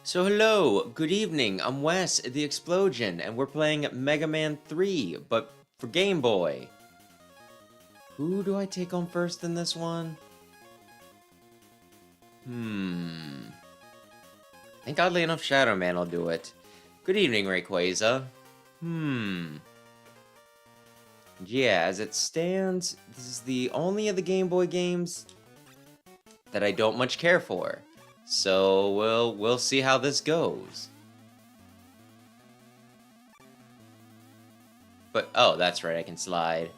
So hello, good evening, I'm Wes, the Explosion, and we're playing Mega Man 3, but for Game Boy. Who do I take on first in this one? I think oddly enough Shadow Man will do it. Good evening, Rayquaza. Yeah, as it stands, this is the only of the Game Boy games that I don't much care for. So we'll see how this goes. But oh, that's right, I can slide.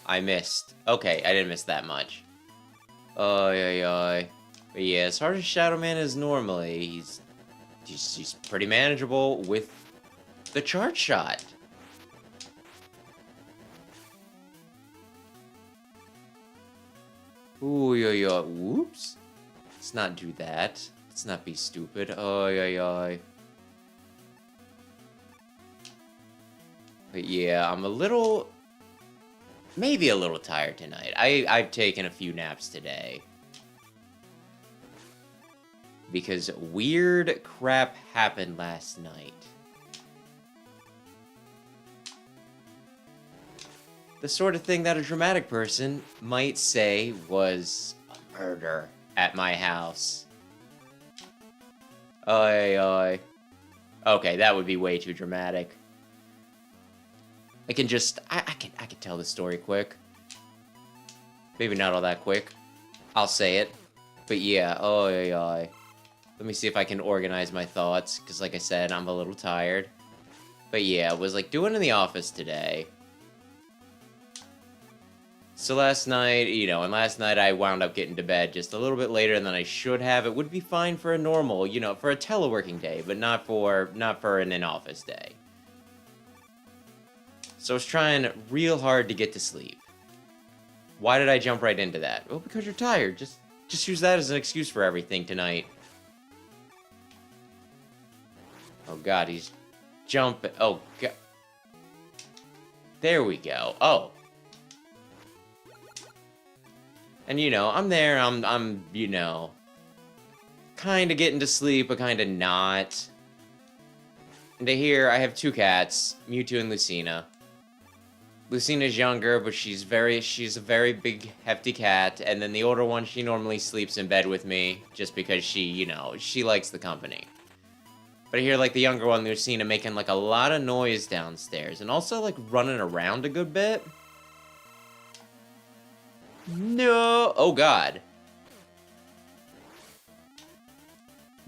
I missed. Okay, I didn't miss that much. But yeah, as hard as Shadow Man is normally, he's pretty manageable with the charge shot. Ooh, whoops. Let's not do that. Let's not be stupid. But yeah, I'm maybe a little tired tonight. I've taken a few naps today. Because weird crap happened last night. The sort of thing that a dramatic person might say was a murder at my house. Okay, that would be way too dramatic. I can tell the story quick. Maybe not all that quick. I'll say it. But yeah, let me see if I can organize my thoughts, because like I said, I'm a little tired. But yeah, I was like doing in the office today. So last night, last night I wound up getting to bed just a little bit later than I should have. It would be fine for a normal, for a teleworking day, but not for an in-office day. So I was trying real hard to get to sleep. Why did I jump right into that? Well, because you're tired. Just use that as an excuse for everything tonight. Oh god, he's jumping. Oh god. There we go. Oh. And I'm there, I'm kinda getting to sleep, but kinda not. And to here, I have two cats, Mewtwo and Lucina. Lucina's younger, but she's a very big, hefty cat, and then the older one, she normally sleeps in bed with me, just because she likes the company. But I hear, the younger one, Lucina, making, a lot of noise downstairs, and also, running around a good bit. No! Oh god.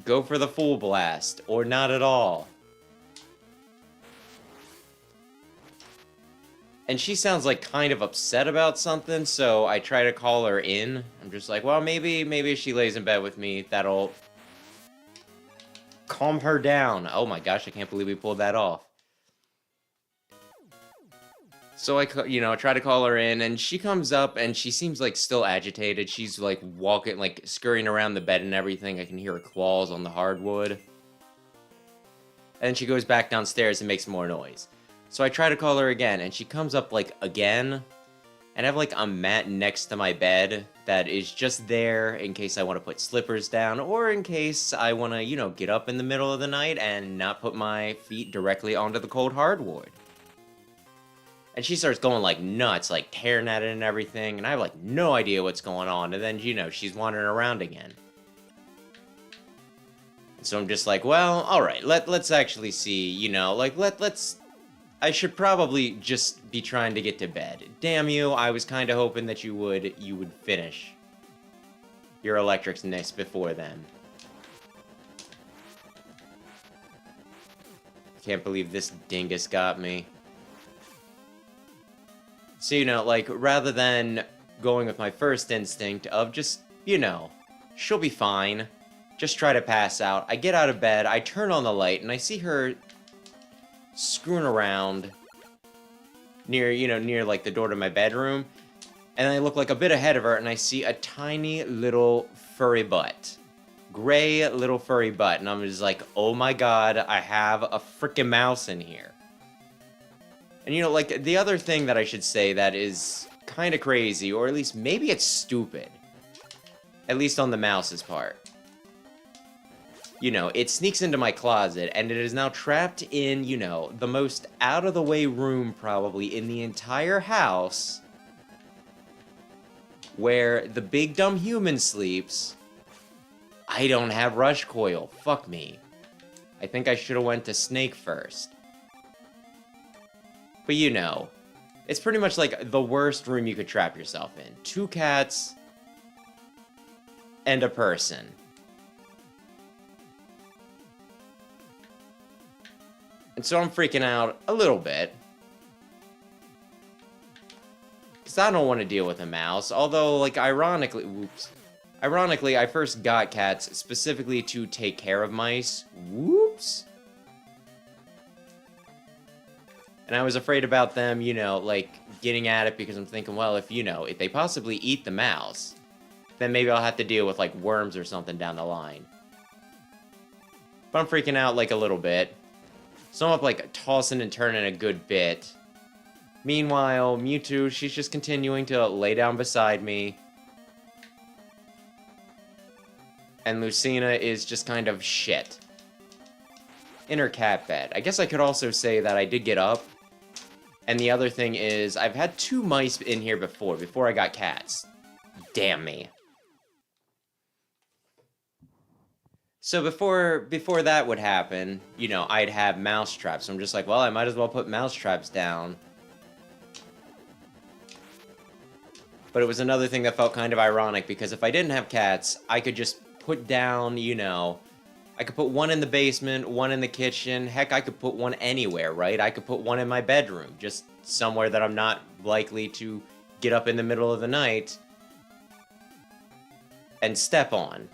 Go for the full blast, or not at all. And she sounds kind of upset about something, so I try to call her in. I'm just like, well, maybe if she lays in bed with me, that'll calm her down. Oh my gosh, I can't believe we pulled that off. So I try to call her in, and she comes up, and she seems still agitated. She's walking, scurrying around the bed and everything. I can hear her claws on the hardwood. And she goes back downstairs and makes more noise. So I try to call her again, and she comes up again. And I have a mat next to my bed that is just there in case I want to put slippers down, or in case I want to, get up in the middle of the night and not put my feet directly onto the cold hardwood. And she starts going nuts, tearing at it and everything, and I have no idea what's going on, and then, she's wandering around again. And so I'm just well, alright, let's actually see, I should probably just be trying to get to bed. Damn you, I was kinda hoping that you would finish your electricness before then. Can't believe this dingus got me. So, rather than going with my first instinct of just, she'll be fine, just try to pass out, I get out of bed, I turn on the light, and I see her screwing around near the door to my bedroom, and I look a bit ahead of her, and I see a tiny little furry butt. Gray little furry butt, and I'm just oh my god, I have a frickin' mouse in here. And the other thing that I should say that is kind of crazy, or at least maybe it's stupid, at least on the mouse's part, you know, it sneaks into my closet, and it is now trapped in, you know, the most out-of-the-way room probably in the entire house, where the big dumb human sleeps. I don't have rush coil. Fuck me. I think I should have went to Snake first. But you know, it's pretty much like the worst room you could trap yourself in. 2 cats and a person. And so I'm freaking out a little bit. Because I don't want to deal with a mouse. Although, like, ironically, I first got cats specifically to take care of mice. Whoops. And I was afraid about them, you know, like, getting at it because I'm thinking, well, if, you know, if they possibly eat the mouse, then maybe I'll have to deal with, like, worms or something down the line. But I'm freaking out, like, a little bit. So I'm up, like, tossing and turning a good bit. Meanwhile, Mewtwo, she's just continuing to lay down beside me. And Lucina is just kind of shit in her cat bed. I guess I could also say that I did get up. And the other thing is, I've had 2 mice in here before I got cats. Damn me. So before that would happen, you know, I'd have mouse traps. So I'm just like, well, I might as well put mouse traps down. But it was another thing that felt kind of ironic, because if I didn't have cats, I could just put down, you know, I could put 1 in the basement, 1 in the kitchen. Heck, I could put 1 anywhere, right? I could put 1 in my bedroom, just somewhere that I'm not likely to get up in the middle of the night and step on.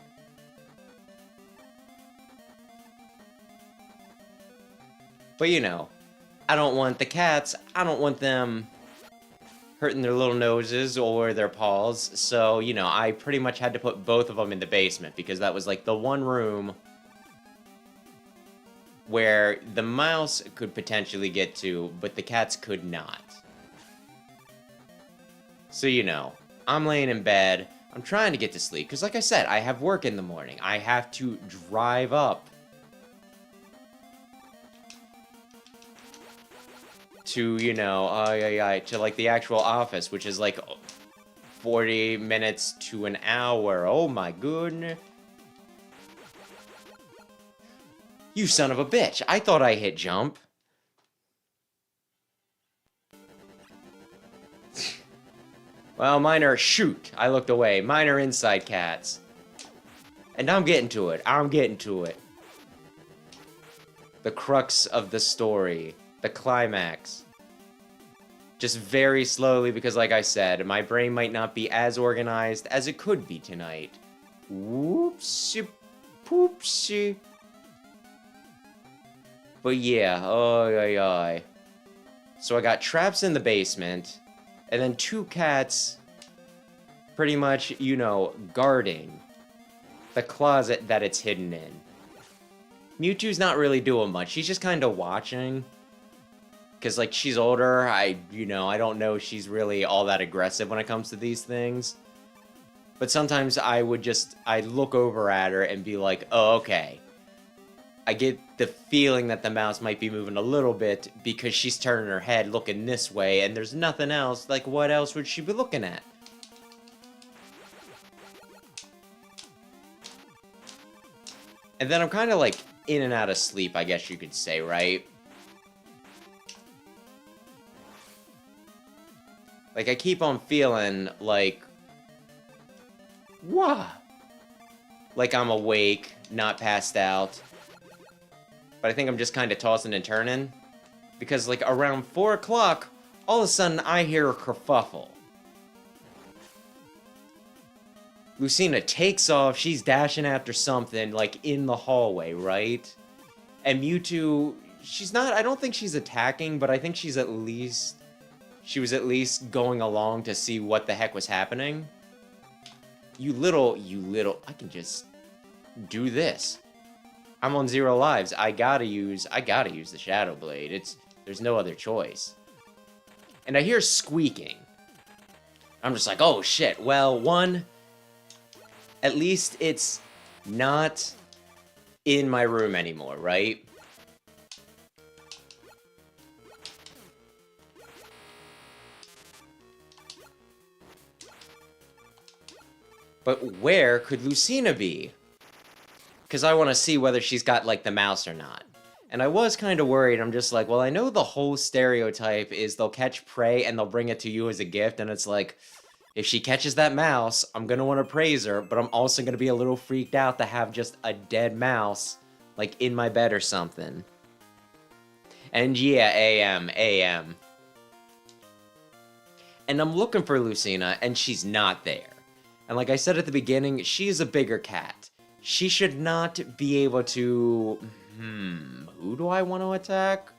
But you know, I don't want the cats, I don't want them hurting their little noses or their paws, so, you know, I pretty much had to put both of them in the basement, because that was like the one room where the mouse could potentially get to, but the cats could not. So, you know, I'm laying in bed, I'm trying to get to sleep, because like I said, I have work in the morning. I have to drive up to, you know, to like the actual office, which is like 40 minutes to an hour. Oh my goodness. You son of a bitch. I thought I hit jump. Well, mine are... Shoot. I looked away. Mine are inside cats. And I'm getting to it. I'm getting to it. The crux of the story. The climax. Just very slowly, because like I said, my brain might not be as organized as it could be tonight. Whoopsie poopsie. But yeah, oy. So I got traps in the basement, and then 2 cats pretty much, you know, guarding the closet that it's hidden in. Mewtwo's not really doing much. She's just kind of watching. Because, like, she's older. I don't know if she's really all that aggressive when it comes to these things. But sometimes I'd look over at her and be like, oh, okay. I get the feeling that the mouse might be moving a little bit because she's turning her head looking this way and there's nothing else. Like, what else would she be looking at? And then I'm kind of, like, in and out of sleep, I guess you could say, right? Like, I keep on feeling like... Wah! Like I'm awake, not passed out. But I think I'm just kind of tossing and turning. Because, like, around 4 o'clock, all of a sudden I hear a kerfuffle. Lucina takes off, she's dashing after something, like, in the hallway, right? And Mewtwo, she's not... I don't think she's attacking, but I think she's at least... She was at least going along to see what the heck was happening. You little... I can just do this. I'm on 0 lives. I gotta use the Shadow Blade. There's no other choice. And I hear squeaking. I'm just like, oh shit. Well, one, at least it's not in my room anymore, right? But where could Lucina be? Because I want to see whether she's got, like, the mouse or not. And I was kind of worried. I'm just like, well, I know the whole stereotype is they'll catch prey and they'll bring it to you as a gift. And it's like, if she catches that mouse, I'm going to want to praise her. But I'm also going to be a little freaked out to have just a dead mouse, like, in my bed or something. And yeah, AM. And I'm looking for Lucina, and she's not there. And like I said at the beginning, she's a bigger cat. She should not be able to... who do I want to attack?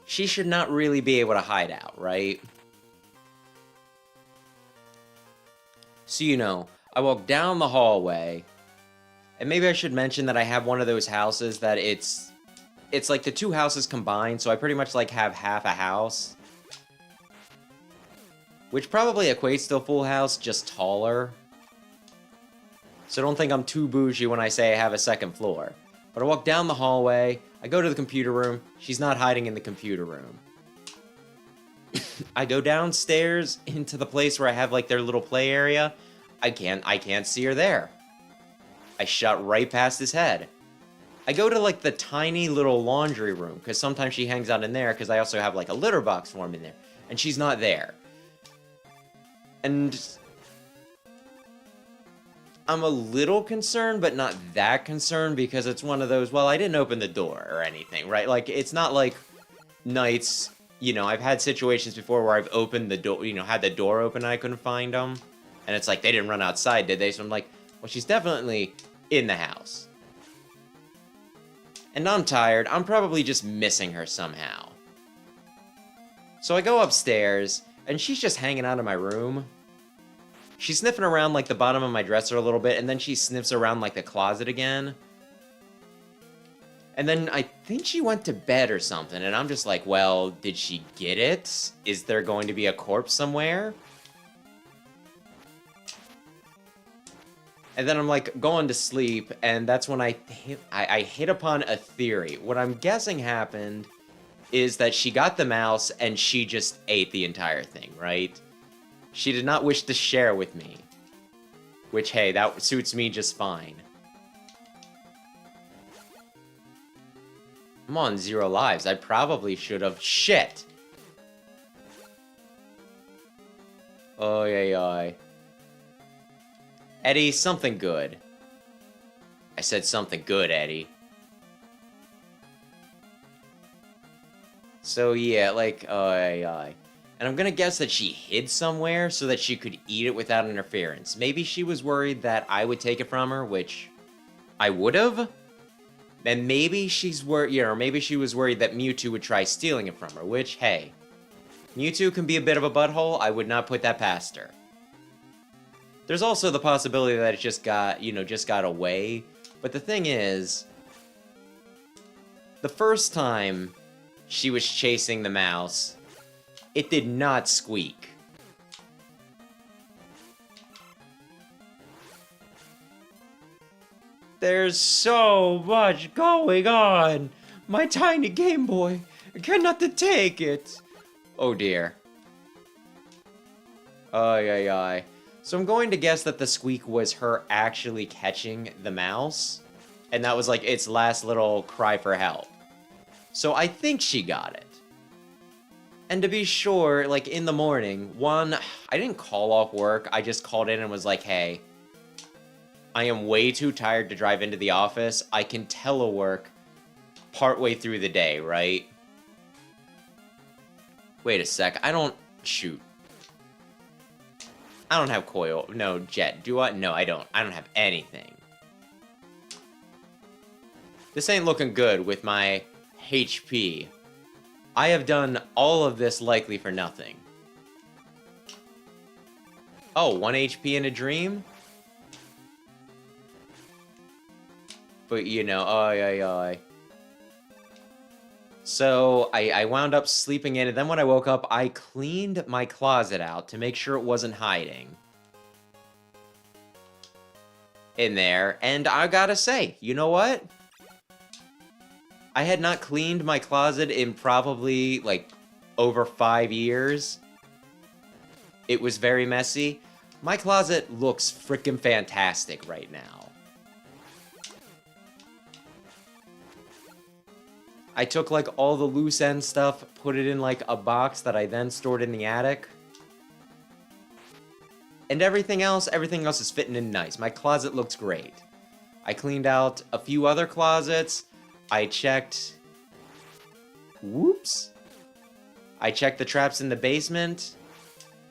She should not really be able to hide out, right? So, you know, I walk down the hallway, and maybe I should mention that I have one of those houses that it's like the two houses combined, so I pretty much like have half a house. Which probably equates to a full house, just taller. So don't think I'm too bougie when I say I have a second floor. But I walk down the hallway, I go to the computer room, she's not hiding in the computer room. I go downstairs into the place where I have like their little play area. I can't see her there. I shot right past his head. I go to like the tiny little laundry room, because sometimes she hangs out in there, because I also have like a litter box for him in there. And she's not there. And I'm a little concerned, but not that concerned, because it's one of those, well, I didn't open the door or anything, right? Like, it's not like nights, you know, I've had situations before where I've opened the door, you know, had the door open and I couldn't find them. And it's like, they didn't run outside, did they? So I'm like, well, she's definitely in the house. And I'm tired. I'm probably just missing her somehow. So I go upstairs, and she's just hanging out in my room. She's sniffing around, like, the bottom of my dresser a little bit, and then she sniffs around, like, the closet again. And then I think she went to bed or something, and I'm just like, well, did she get it? Is there going to be a corpse somewhere? And then I'm, like, going to sleep, and that's when I hit upon a theory. What I'm guessing happened is that she got the mouse, and she just ate the entire thing, right? She did not wish to share with me. Which, hey, that suits me just fine. I'm on 0 lives. I probably should have... Shit! Oy. Eddie, something good. I said something good, Eddie. So, yeah, like, And I'm gonna guess that she hid somewhere so that she could eat it without interference. Maybe she was worried that I would take it from her, which I would've. And maybe she's worried, you know, or maybe she was worried that Mewtwo would try stealing it from her, which, hey, Mewtwo can be a bit of a butthole. I would not put that past her. There's also the possibility that it just got away. But the thing is, the first time she was chasing the mouse, it did not squeak. There's so much going on. My tiny Game Boy cannot take it. Oh dear. Ay. So I'm going to guess that the squeak was her actually catching the mouse. And that was like its last little cry for help. So I think she got it. And to be sure, like in the morning, I didn't call off work. I just called in and was like, hey, I am way too tired to drive into the office. I can telework partway through the day, right? Wait a sec. Shoot. I don't have coil. No, jet. Do I? No, I don't. I don't have anything. This ain't looking good with my HP. I have done all of this likely for nothing. Oh, 1 HP in a dream? But, you know, ay. So, I wound up sleeping in, and then when I woke up, I cleaned my closet out to make sure it wasn't hiding. in there, and I gotta say, you know what? I had not cleaned my closet in probably, like, over 5 years. It was very messy. My closet looks freaking fantastic right now. I took, like, all the loose end stuff, put it in, like, a box that I then stored in the attic. And everything else is fitting in nice. My closet looks great. I cleaned out a few other closets. I checked... Whoops. I checked the traps in the basement.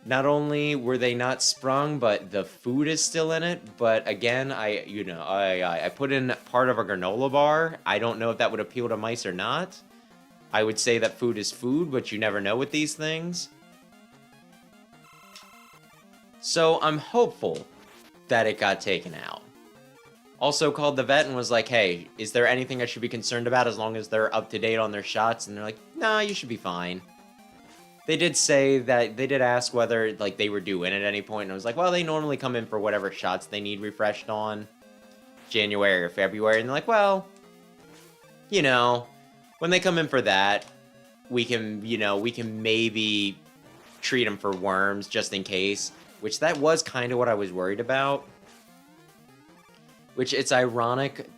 Not only were they not sprung, but the food is still in it. But again, I put in part of a granola bar. I don't know if that would appeal to mice or not. I would say that food is food, but you never know with these things. So I'm hopeful that it got taken out. Also called the vet and was like, hey, is there anything I should be concerned about as long as they're up to date on their shots? And they're like, nah, you should be fine. They did say that, they did ask whether, like, they were due in at any point, and I was like, well, they normally come in for whatever shots they need refreshed on, January or February, and they're like, well, you know, when they come in for that, we can maybe treat them for worms, just in case, which that was kind of what I was worried about. Which, it's ironic,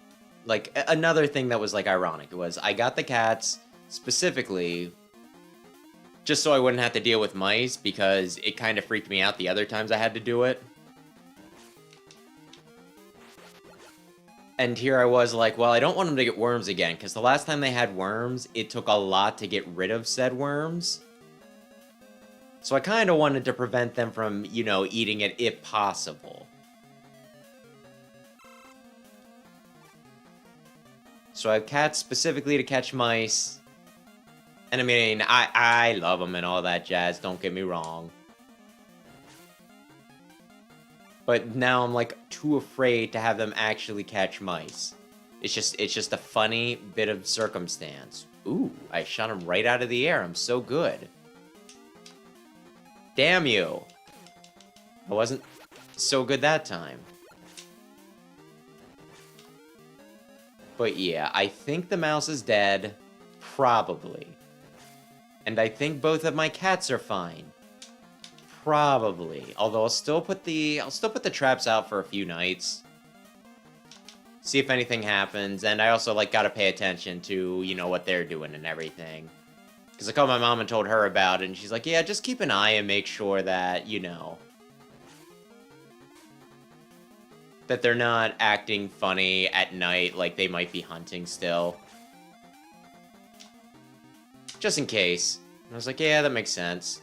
like, another thing that was, like, ironic was, I got the cats, specifically, just so I wouldn't have to deal with mice, because it kind of freaked me out the other times I had to do it. And here I was like, well, I don't want them to get worms again, because the last time they had worms, it took a lot to get rid of said worms. So I kind of wanted to prevent them from, eating it if possible. So I have cats specifically to catch mice. And I mean, I love them and all that jazz, don't get me wrong. But now I'm, like, too afraid to have them actually catch mice. It's just a funny bit of circumstance. Ooh, I shot him right out of the air. I'm so good. Damn you. I wasn't so good that time. But yeah, I think the mouse is dead. Probably. And I think both of my cats are fine. Probably. Although I'll still put the traps out for a few nights. See if anything happens. And I also, like, gotta pay attention to, what they're doing and everything. Because I called my mom and told her about it, and she's like, yeah, just keep an eye and make sure that, that they're not acting funny at night, like they might be hunting still. Just in case. And I was like, yeah, that makes sense.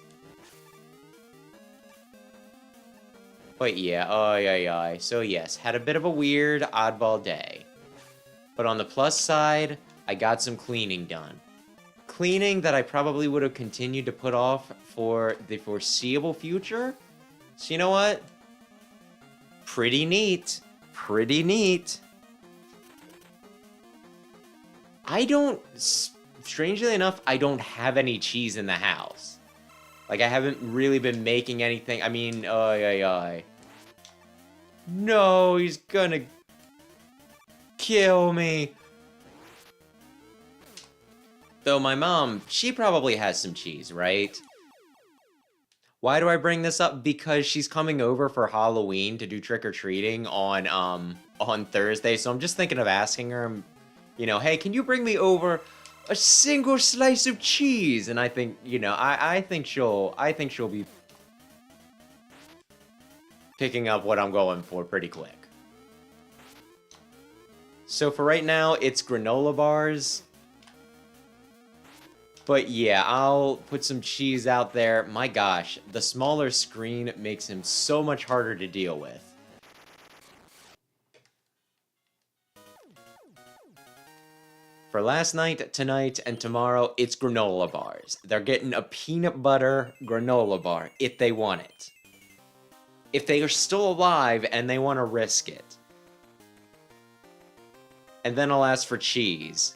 But yeah, so yes, had a bit of a weird, oddball day. But on the plus side, I got some cleaning done. Cleaning that I probably would have continued to put off for the foreseeable future. So you know what? Pretty neat. Pretty neat. Strangely enough, I don't have any cheese in the house. Like, I haven't really been making anything. I mean, no, he's gonna kill me. Though my mom, she probably has some cheese, right? Why do I bring this up? Because she's coming over for Halloween to do trick-or-treating on Thursday, so I'm just thinking of asking her, hey, can you bring me over a single slice of cheese? And I think, I think she'll be picking up what I'm going for pretty quick. So for right now, it's granola bars. But yeah, I'll put some cheese out there. My gosh, the smaller screen makes him so much harder to deal with. For last night, tonight, and tomorrow, it's granola bars. They're getting a peanut butter granola bar if they want it. If they are still alive and they want to risk it. And then I'll ask for cheese.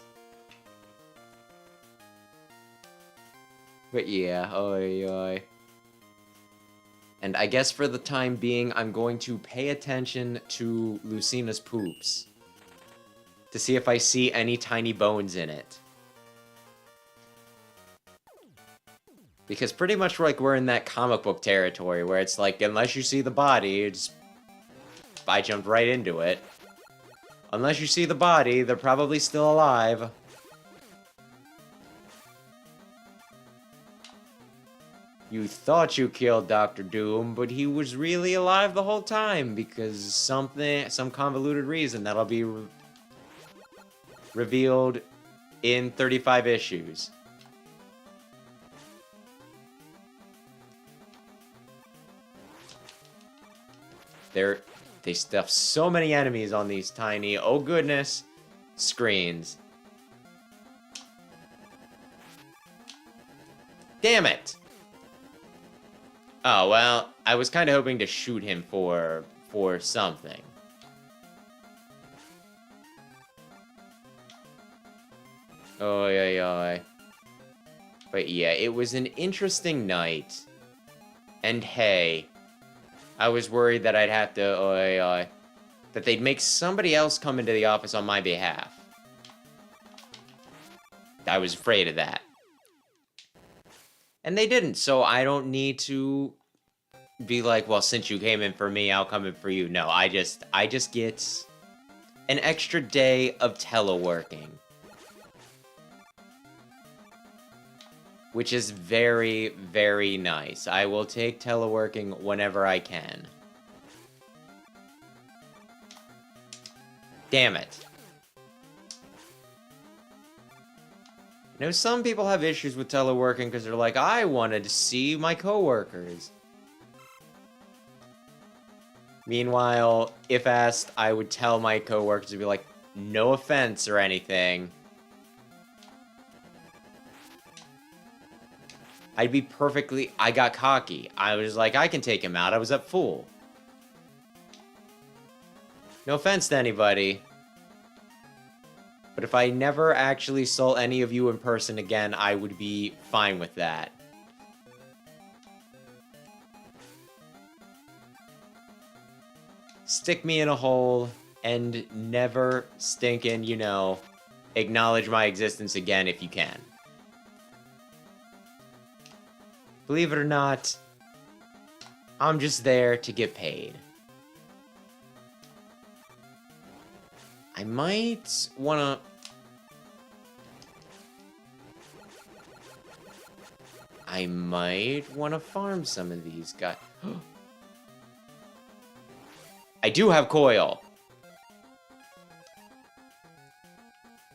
But yeah, And I guess for the time being, I'm going to pay attention to Lucina's poops. To see if I see any tiny bones in it. Because pretty much like we're in that comic book territory where it's like, unless you see the body, I jumped right into it. Unless you see the body, they're probably still alive. You thought you killed Dr. Doom, but he was really alive the whole time because some convoluted reason that'll be revealed in 35 issues. They stuff so many enemies on these tiny, oh goodness, screens. Damn it! Oh, well, I was kind of hoping to shoot him for something. Oh, yeah. But yeah, it was an interesting night. And hey, I was worried that I'd have to, that they'd make somebody else come into the office on my behalf. I was afraid of that. And they didn't, so I don't need to be like, well, since you came in for me, I'll come in for you. No, I just get an extra day of teleworking. Which is very, very nice. I will take teleworking whenever I can. Damn it. You know, some people have issues with teleworking because they're like, I wanted to see my coworkers. Meanwhile, if asked, I would tell my coworkers to be like, no offense or anything. I'd be perfectly... I got cocky. I was like, I can take him out. I was at full. No offense to anybody. But if I never actually saw any of you in person again, I would be fine with that. Stick me in a hole and never stinking, you know, acknowledge my existence again if you can. Believe it or not, I'm just there to get paid. I might wanna... farm some of these guys. I do have coil.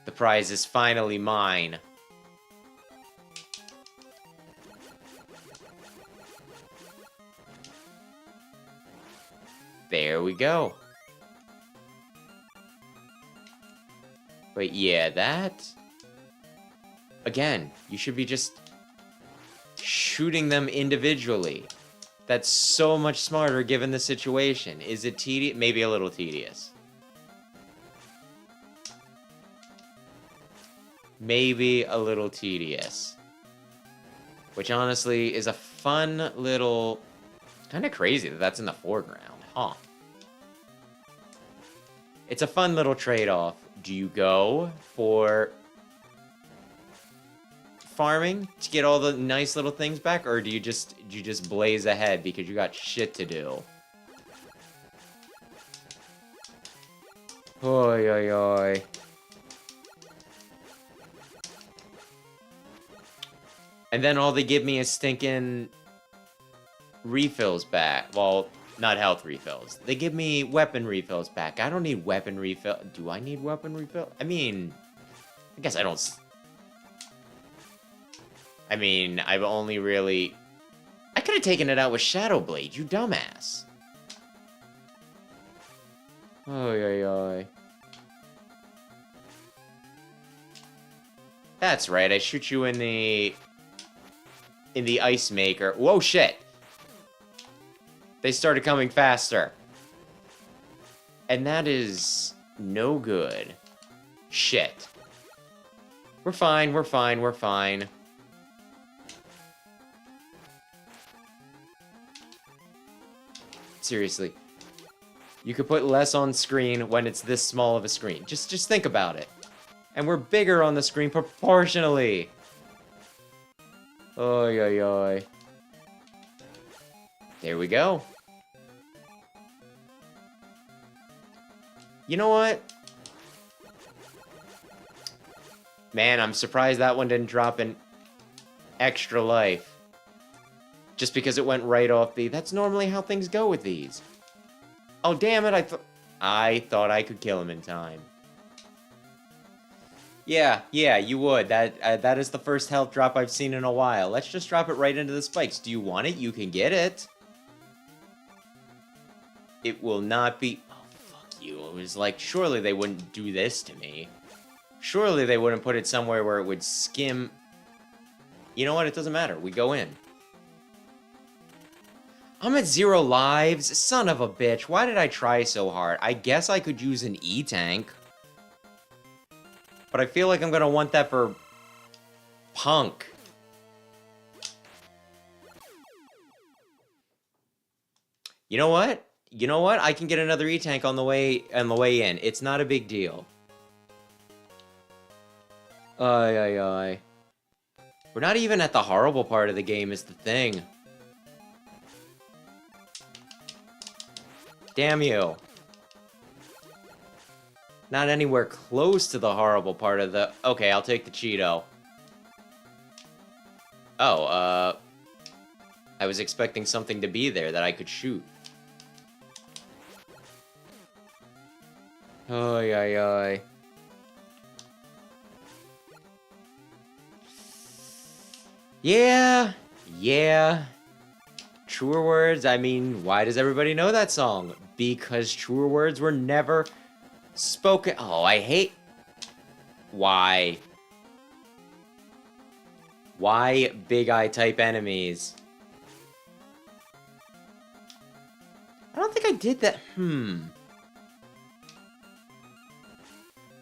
The prize is finally mine. There we go. But yeah, that... Again, you should be just shooting them individually. That's so much smarter given the situation. Is it tedious? Maybe a little tedious. Maybe a little tedious. Which honestly is a fun little... Kind of crazy that that's in the foreground. Huh. It's a fun little trade-off. Do you go for farming to get all the nice little things back, or do you just blaze ahead because you got shit to do? Oi, oi, oi. And then all they give me is stinking refills back. Well, not health refills. They give me weapon refills back. I don't need weapon refill. Do I need weapon refill? I mean, I guess I don't. I mean, I've only really... I could have taken it out with Shadow Blade, you dumbass. Oy, oy, oy. That's right, I shoot you in the ice maker. Whoa, shit! They started coming faster. And that is no good. Shit. We're fine, we're fine, we're fine. Seriously. You could put less on screen when it's this small of a screen. Just think about it. And we're bigger on the screen proportionally. Oy, oy, oy. There we go. You know what? Man, I'm surprised that one didn't drop an extra life. Just because it went right off the... That's normally how things go with these. Oh, damn it, I thought I could kill him in time. Yeah, you would. That is the first health drop I've seen in a while. Let's just drop it right into the spikes. Do you want it? You can get it. It will not be... Oh, fuck you. It was like, surely they wouldn't do this to me. Surely they wouldn't put it somewhere where it would skim... You know what? It doesn't matter. We go in. I'm at 0 lives? Son of a bitch. Why did I try so hard? I guess I could use an E-tank. But I feel like I'm gonna want that for... Punk. You know what? You know what? I can get another E-tank on the way in. It's not a big deal. Ay. We're not even at the horrible part of the game is the thing. Damn you. Not anywhere close to the horrible part of the... Okay, I'll take the Cheeto. Oh, I was expecting something to be there that I could shoot. Ay. Yeah. Truer words, I mean, why does everybody know that song? Because truer words were never spoken. Oh, I hate... Why? Why big eye type enemies? I don't think I did that. When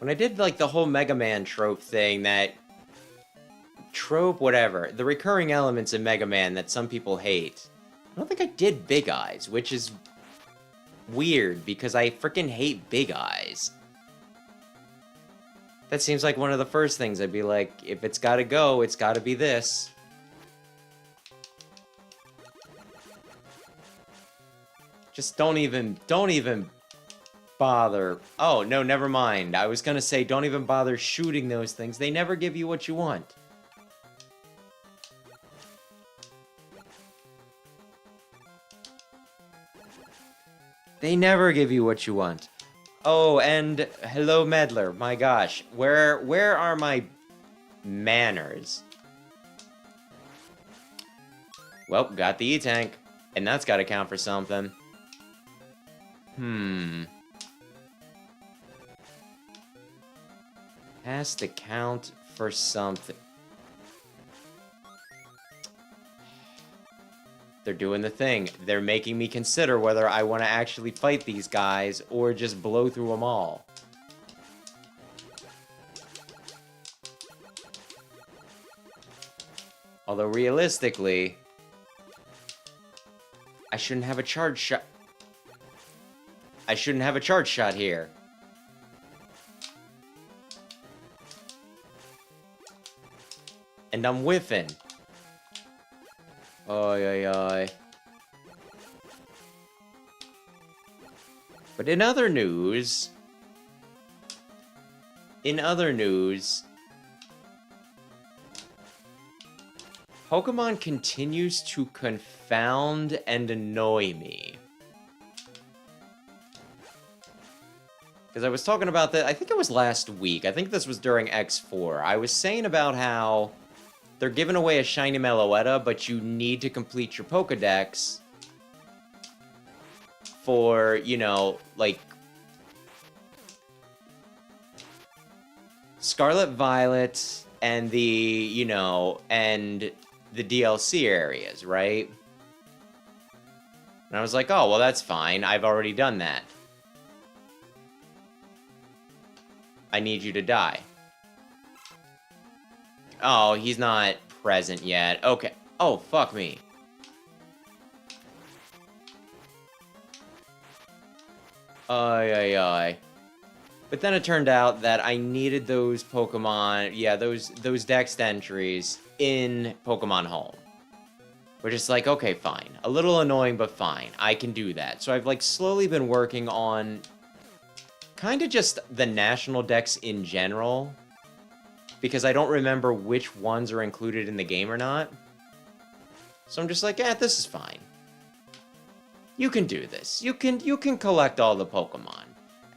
I did, like, the whole Mega Man trope thing that... Trope, whatever. The recurring elements in Mega Man that some people hate. I don't think I did Big Eyes, which is weird, because I freaking hate Big Eyes. That seems like one of the first things I'd be like, if it's gotta go, it's gotta be this. Just don't even bother. Oh, no, never mind. I was gonna say, don't even bother shooting those things. They never give you what you want. They never give you what you want. Oh, and hello, Meddler. My gosh, where are my manners? Well, got the E-tank, and that's got to count for something. Has to count for something. They're doing the thing. They're making me consider whether I want to actually fight these guys or just blow through them all. Although realistically, I shouldn't have a charge shot. I shouldn't have a charge shot here. And I'm whiffing. Ay. But in other news, Pokemon continues to confound and annoy me. Because I was talking about that, I think it was last week. I think this was during X4. I was saying about how they're giving away a shiny Meloetta, but you need to complete your Pokedex for, you know, like, Scarlet Violet and the, you know, and the DLC areas, right? And I was like, oh, well, that's fine. I've already done that. I need you to die. Oh, he's not present yet. Okay. Oh, fuck me. Ay, ay, ay. But then it turned out that I needed those Pokemon, yeah, those Dex entries in Pokemon Home. Which is like, okay, fine. A little annoying, but fine. I can do that. So I've, like, slowly been working on kind of just the national Dex in general. Because I don't remember which ones are included in the game or not. So I'm just like, this is fine. You can do this. You can collect all the Pokemon.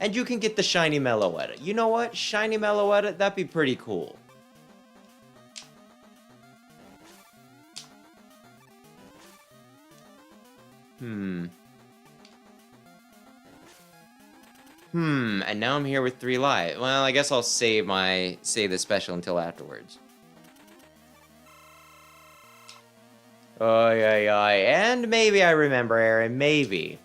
And you can get the Shiny Meloetta. You know what? Shiny Meloetta, that'd be pretty cool. And now I'm here with 3 lives. Well, I guess I'll save the special until afterwards. Oh, yeah. And maybe I remember, Aaron, maybe.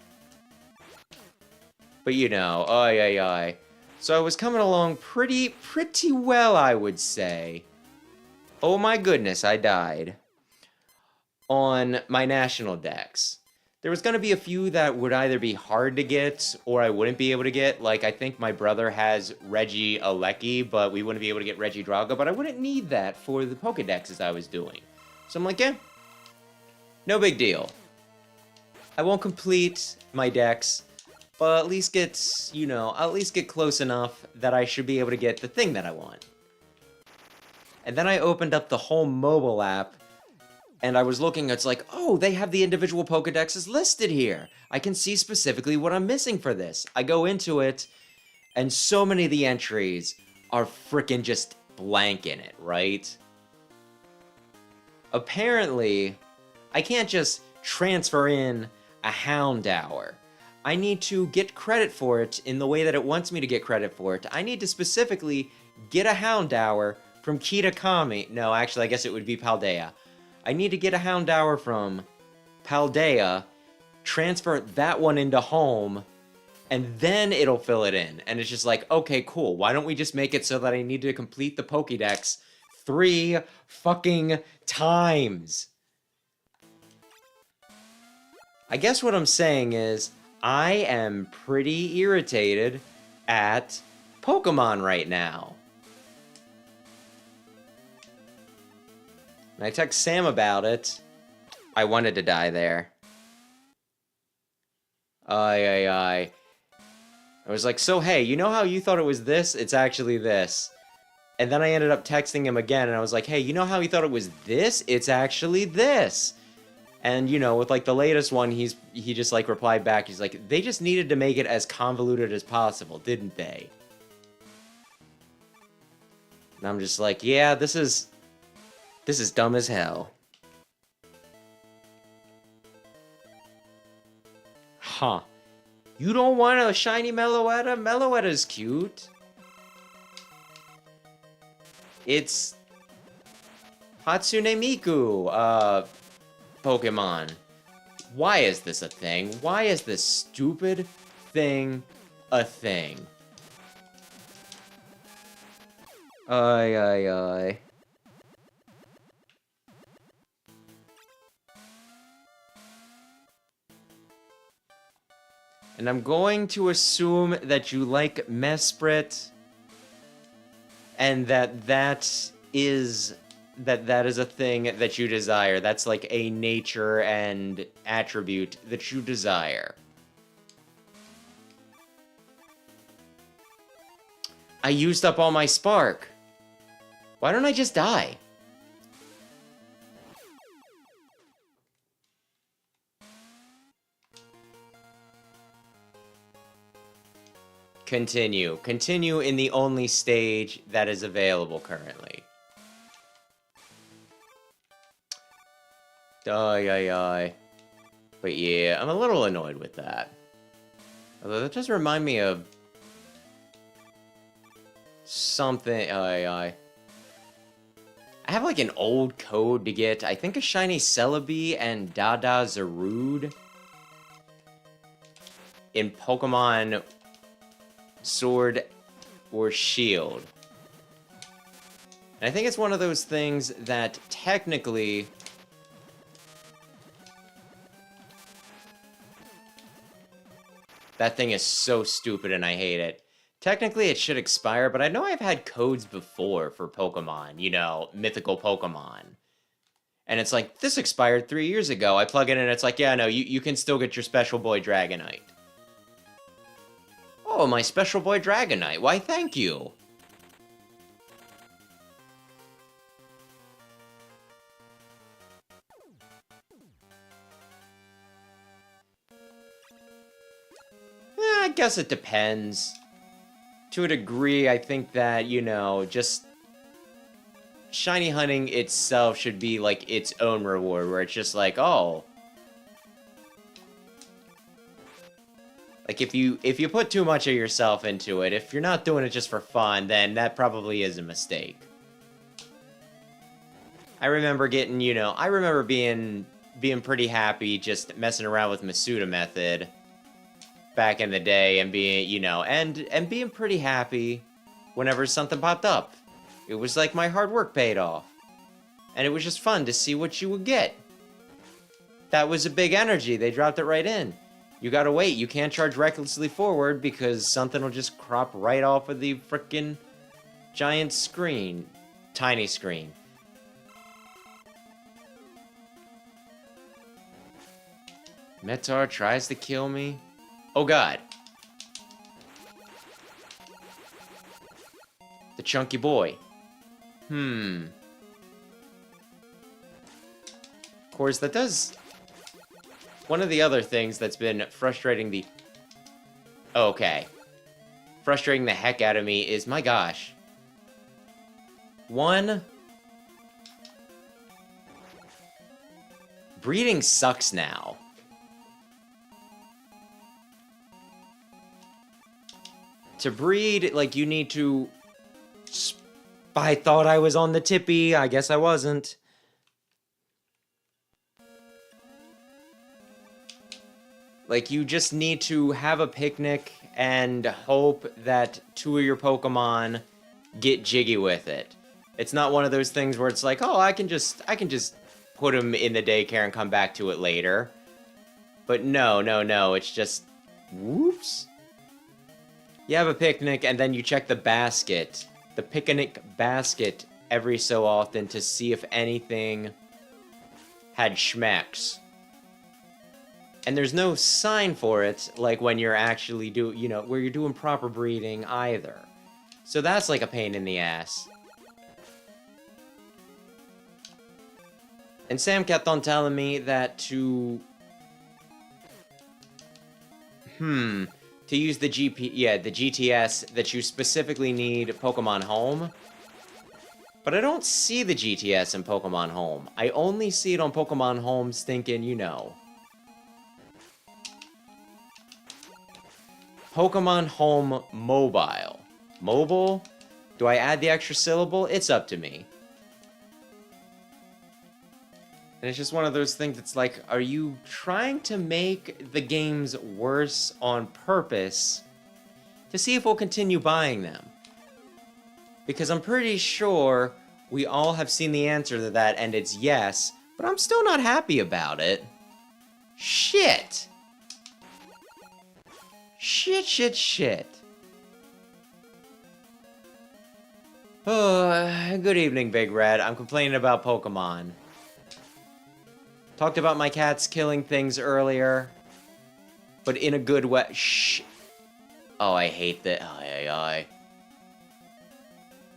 But you know, oh, yeah. So I was coming along pretty well, I would say. Oh my goodness, I died. On my national Dex. There was going to be a few that would either be hard to get or I wouldn't be able to get. Like, I think my brother has Reggie Alecki, but we wouldn't be able to get Reggie Drago. But I wouldn't need that for the Pokedexes I was doing. So I'm like, no big deal. I won't complete my Dex, but at least get, close enough that I should be able to get the thing that I want. And then I opened up the home mobile app, and I was looking, it's like, oh, they have the individual Pokedexes listed here. I can see specifically what I'm missing for this. I go into it, and so many of the entries are frickin' just blank in it, right? Apparently, I can't just transfer in a Houndour. I need to get credit for it in the way that it wants me to get credit for it. I need to specifically get a Houndour from Kitakami. No, actually, I guess it would be Paldea. I need to get a Houndour from Paldea, transfer that one into home, and then it'll fill it in. And it's just like, okay, cool. Why don't we just make it so that I need to complete the Pokédex 3 fucking times? I guess what I'm saying is, I am pretty irritated at Pokemon right now. And I text Sam about it. I wanted to die there. I was like, so hey, you know how you thought it was this? It's actually this. And then I ended up texting him again, and I was like, hey, you know how you thought it was this? It's actually this. And, with, like, the latest one, he just, like, replied back. He's like, they just needed to make it as convoluted as possible, didn't they? And I'm just like, yeah, this is dumb as hell. Huh. You don't want a shiny Meloetta? Meloetta's cute. It's Hatsune Miku, Pokemon. Why is this a thing? Why is this stupid thing a thing? Ay. And I'm going to assume that you like Mesprit, and that is a thing that you desire. That's like a nature and attribute that you desire. I used up all my spark. Why don't I just die? Continue. Continue in the only stage that is available currently. Ay. But yeah, I'm a little annoyed with that. Although that does remind me of something. I have like an old code to get, I think, a shiny Celebi and Dada Zarude in Pokemon Sword or Shield. And I think it's one of those things that technically That thing is so stupid and I hate it. Technically, it should expire, but I know I've had codes before for Pokemon, you know, mythical Pokemon. And it's like, this expired 3 years ago. I plug it in and it's like, yeah, no, you can still get your Special Boy Dragonite. Oh, my Special Boy Dragonite. Why, thank you. I guess it depends. To a degree, I think that, you know, just shiny hunting itself should be like its own reward, where it's just like, oh, like if you put too much of yourself into it, if you're not doing it just for fun, then that probably is a mistake. I remember getting, you know, I remember being pretty happy just messing around with Masuda method back in the day and being, you know, and being pretty happy whenever something popped up. It was like my hard work paid off. And it was just fun to see what you would get. That was a big energy. They dropped it right in. You gotta wait. You can't charge recklessly forward because something will just crop right off of the frickin' giant screen. Tiny screen. Metar tries to kill me. Oh god. The chunky boy. Of course, that does... One of the other things that's been frustrating the... Okay. Frustrating the heck out of me is, my gosh. One... Breeding sucks now. To breed, like, you need to... I thought I was on the tippy. I guess I wasn't. Like, you just need to have a picnic and hope that 2 of your Pokemon get jiggy with it. It's not one of those things where it's like, oh, I can just put them in the daycare and come back to it later. But no, it's just... Whoops. You have a picnic and then you check the basket. The picnic basket every so often to see if anything had schmecks. And there's no sign for it, like when you're actually where you're doing proper breeding either. So that's like a pain in the ass. And Sam kept on telling me that to use the the GTS, that you specifically need Pokemon Home. But I don't see the GTS in Pokemon Home. I only see it on Pokemon Home stinking, you know. Pokemon Home Mobile. Mobile? Do I add the extra syllable? It's up to me. And it's just one of those things that's like, are you trying to make the games worse on purpose to see if we'll continue buying them? Because I'm pretty sure we all have seen the answer to that, and it's yes, but I'm still not happy about it. Shit! Shit. Oh, good evening, Big Red. I'm complaining about Pokemon. Talked about my cats killing things earlier, but in a good way. Shh. Oh, I hate that.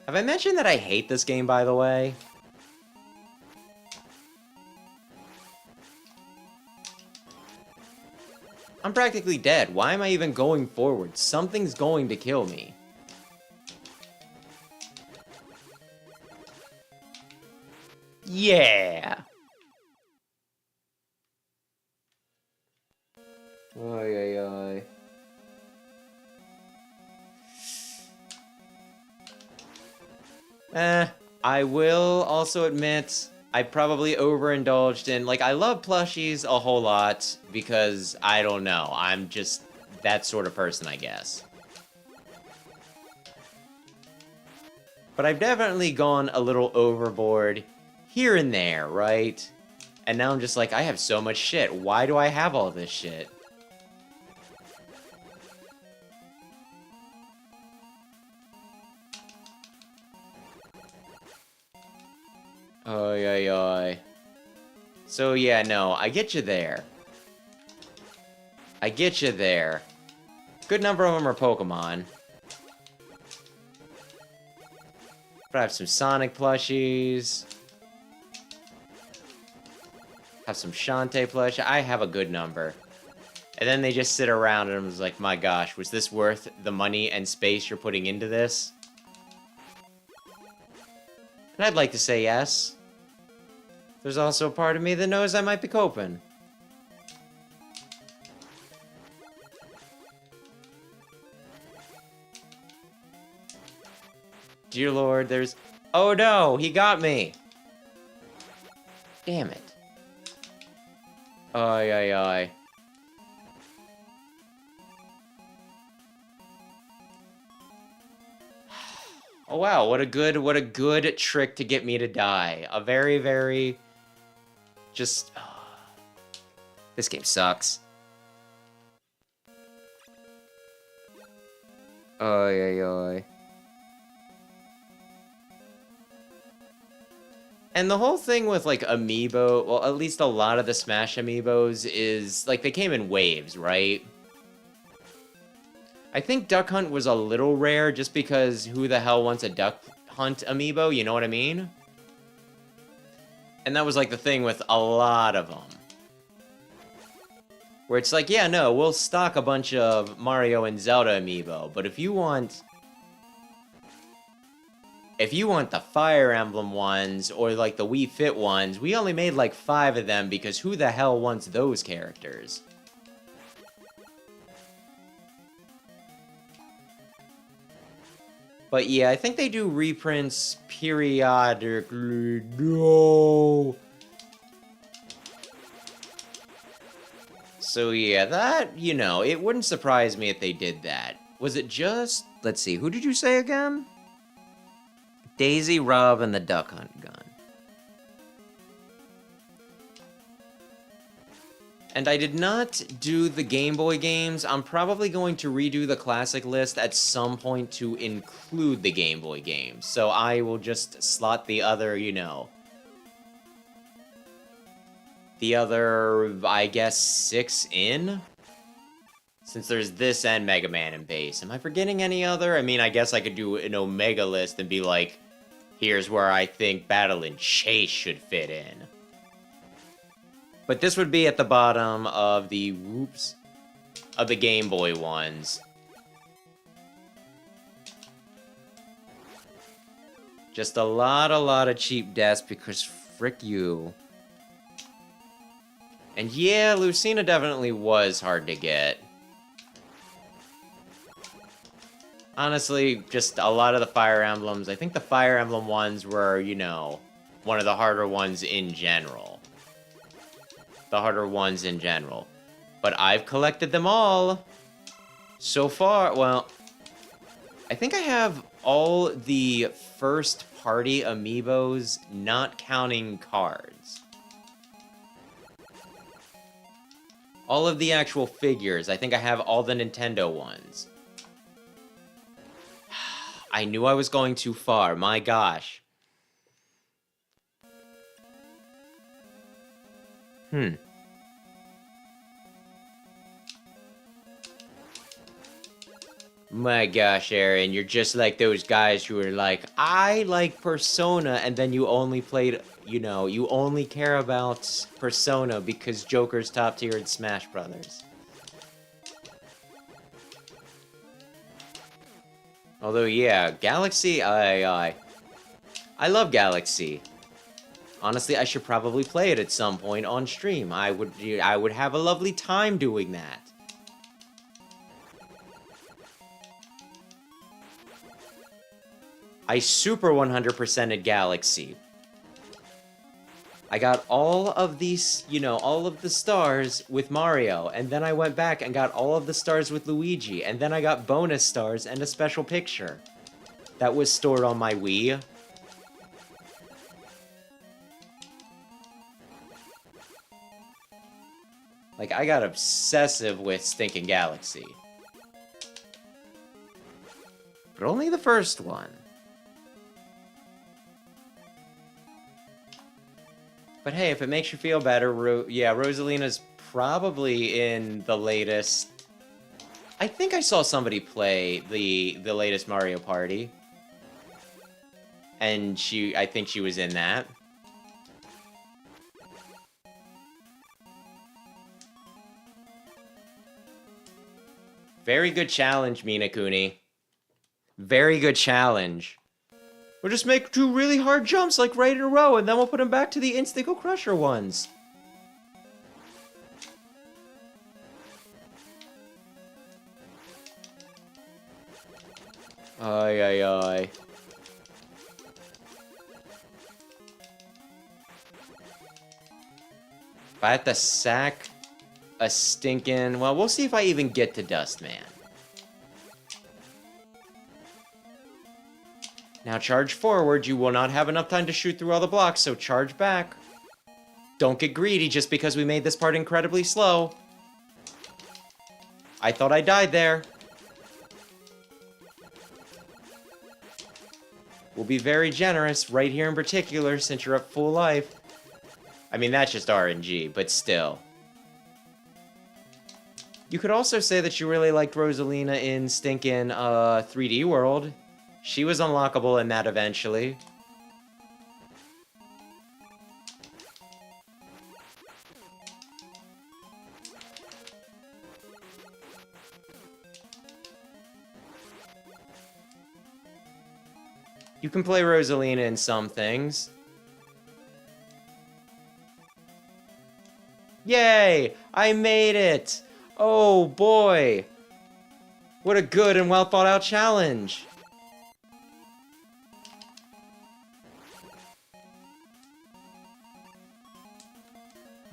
Have I mentioned that I hate this game, by the way? I'm practically dead. Why am I even going forward? Something's going to kill me. Yeah! Ay. I will also admit, I probably overindulged in, like, I love plushies a whole lot because, I don't know, I'm just that sort of person, I guess. But I've definitely gone a little overboard here and there, right? And now I'm just like, I have so much shit. Why do I have all this shit? Oy, oy, oy. So, yeah, no, I get you there. I get you there. Good number of them are Pokemon. But I have some Sonic plushies. Have some Shantae plush. I have a good number. And then they just sit around and I was like, my gosh, was this worth the money and space you're putting into this? And I'd like to say yes. There's also a part of me that knows I might be coping. Dear Lord, there's... Oh no, he got me! Damn it. Oy, oy, oy. Oh wow, what a good trick to get me to die. A very, very... Just... This game sucks. Oy, oy, oy. And the whole thing with, like, amiibo, well, at least a lot of the Smash amiibos is, like, they came in waves, right? I think Duck Hunt was a little rare just because who the hell wants a Duck Hunt amiibo, you know what I mean? And that was, like, the thing with a lot of them. Where it's like, yeah, no, we'll stock a bunch of Mario and Zelda amiibo, but if you want the Fire Emblem ones, or like the Wii Fit ones, we only made like 5 of them because who the hell wants those characters? But yeah, I think they do reprints periodically. No! So yeah, that, you know, it wouldn't surprise me if they did that. Was it just... Let's see, who did you say again? Daisy, Rob, and the Duck Hunt gun. And I did not do the Game Boy games. I'm probably going to redo the classic list at some point to include the Game Boy games. So I will just slot the other, you know... The other, I guess, 6 in? Since there's this and Mega Man and base. Am I forgetting any other? I mean, I guess I could do an Omega list and be like... Here's where I think Battle and Chase should fit in. But this would be at the bottom of the, of the Game Boy ones. Just a lot of cheap deaths because frick you. And yeah, Lucina definitely was hard to get. Honestly, just a lot of the Fire Emblems. I think the Fire Emblem ones were, you know, one of the harder ones in general. The harder ones in general. But I've collected them all. So far, well... I think I have all the first-party amiibos, not counting cards. All of the actual figures. I think I have all the Nintendo ones. I knew I was going too far, my gosh. My gosh, Aaron, you're just like those guys who are like, I like Persona, and then you only played, you know, you only care about Persona because Joker's top tier in Smash Brothers. Although, yeah, Galaxy, I love Galaxy. Honestly, I should probably play it at some point on stream. I would have a lovely time doing that. I super 100%ed Galaxy. I got all of these, you know, all of the stars with Mario, and then I went back and got all of the stars with Luigi, and then I got bonus stars and a special picture that was stored on my Wii. Like, I got obsessive with stinking Galaxy. But only the first one. But hey, if it makes you feel better, yeah, Rosalina's probably in the latest... I think I saw somebody play the latest Mario Party. And I think she was in that. Very good challenge, Minakuni. Very good challenge. We'll just make 2 really hard jumps, like, right in a row, and then we'll put them back to the Insticle Crusher ones. Ay, ay, ay. If I have to sack a stinking... Well, we'll see if I even get to Dustman. Now charge forward. You will not have enough time to shoot through all the blocks, so charge back. Don't get greedy just because we made this part incredibly slow. I thought I died there. We'll be very generous right here in particular since you're at full life. I mean, that's just RNG, but still. You could also say that you really liked Rosalina in stinking 3D World. She was unlockable in that eventually. You can play Rosalina in some things. Yay! I made it! Oh boy! What a good and well thought out challenge!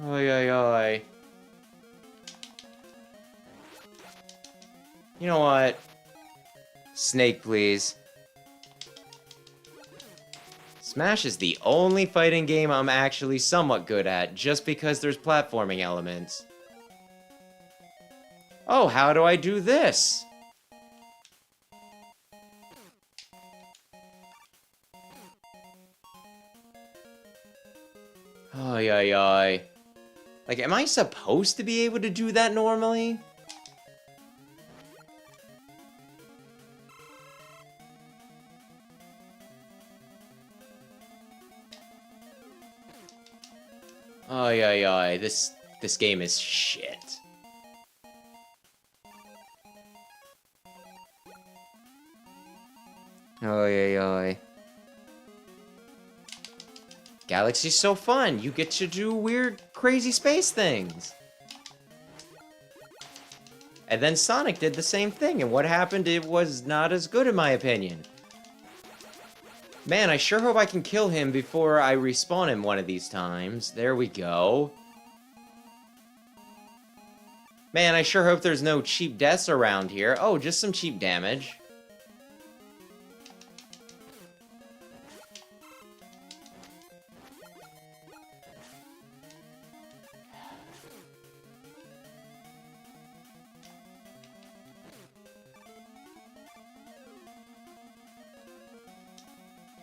Oi, oi, oi. You know what? Snake, please. Smash is the only fighting game I'm actually somewhat good at, just because there's platforming elements. Oh, how do I do this? Ay, ay, ay. Like, am I supposed to be able to do that normally? Ay, ay, ay. This game is shit. Ay, ay, ay. Galaxy's so fun. You get to do weird, crazy space things. And then Sonic did the same thing, and what happened? It was not as good in my opinion. Man, I sure hope I can kill him before I respawn him one of these times. There we go. Man, I sure hope there's no cheap deaths around here. Oh, just some cheap damage.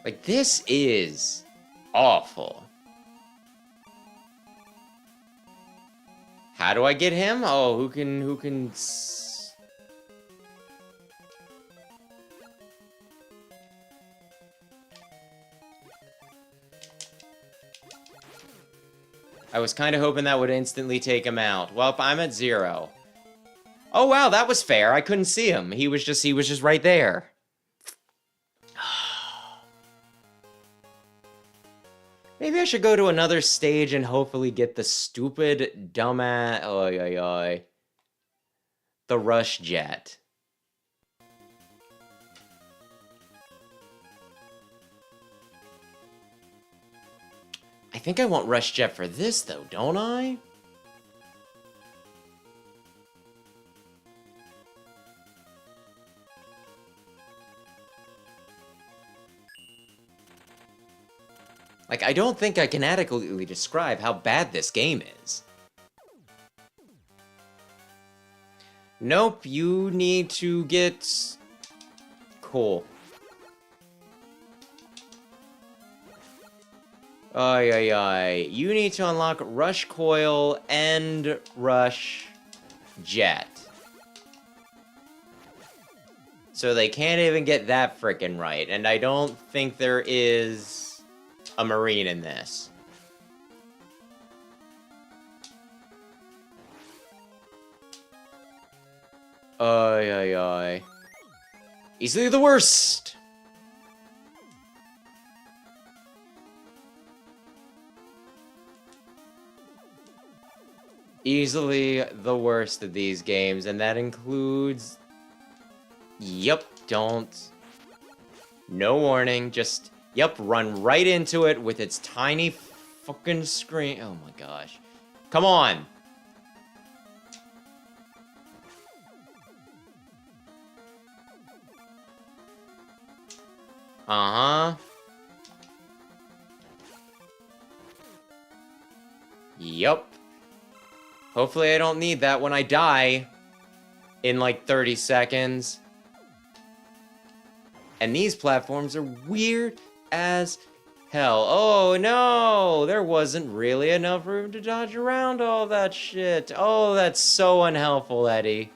Like, this is awful. How do I get him? Oh, who can... I was kind of hoping that would instantly take him out. Well, I'm at 0. Oh, wow, that was fair. I couldn't see him. He was just right there. Maybe I should go to another stage and hopefully get the stupid, dumbass... Oy, oy, oy. The Rush Jet. I think I want Rush Jet for this, though, don't I? Like, I don't think I can adequately describe how bad this game is. Nope, you need to get... Cool. Ay, ay, ay. You need to unlock Rush Coil and Rush Jet. So they can't even get that frickin' right, and I don't think there is a Marine in this. Ay, ay, ay. Easily the worst! Easily the worst of these games, and that includes... Yep, don't... No warning, just... Yep, run right into it with its tiny fucking screen. Oh my gosh. Come on! Uh-huh. Yep. Hopefully I don't need that when I die in like 30 seconds. And these platforms are weird as hell. Oh no! There wasn't really enough room to dodge around all that shit. Oh, that's so unhelpful, Eddie.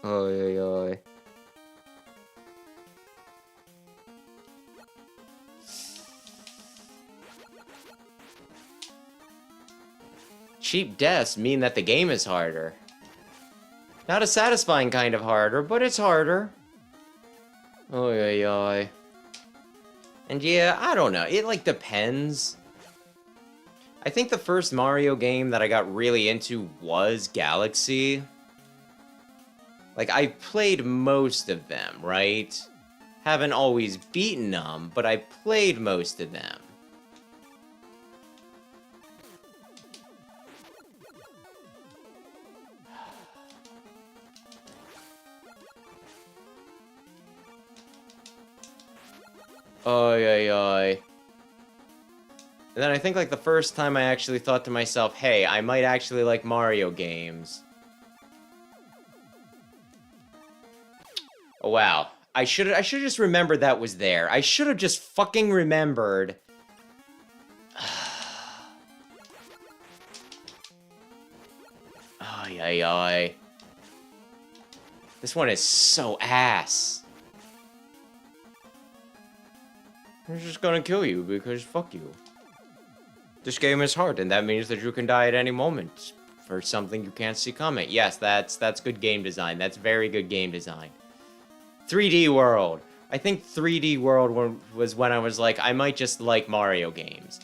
Oy, oy, oy. Cheap deaths mean that the game is harder. Not a satisfying kind of harder, but it's harder. Oy, oy, oy. And yeah, I don't know. It, like, depends. I think the first Mario game that I got really into was Galaxy. Like, I played most of them, right? Haven't always beaten them, but I played most of them. Oy, oy, oy. And then I think, like, the first time I actually thought to myself, hey, I might actually like Mario games. Oh, wow. I should have just remembered that was there. I should have just fucking remembered. Ay, ay, ay. This one is so ass. I'm just gonna kill you because fuck you. This game is hard, and that means that you can die at any moment for something you can't see coming. Yes, that's good game design. That's very good game design. 3D World. I think 3D World was when I was like, I might just like Mario games.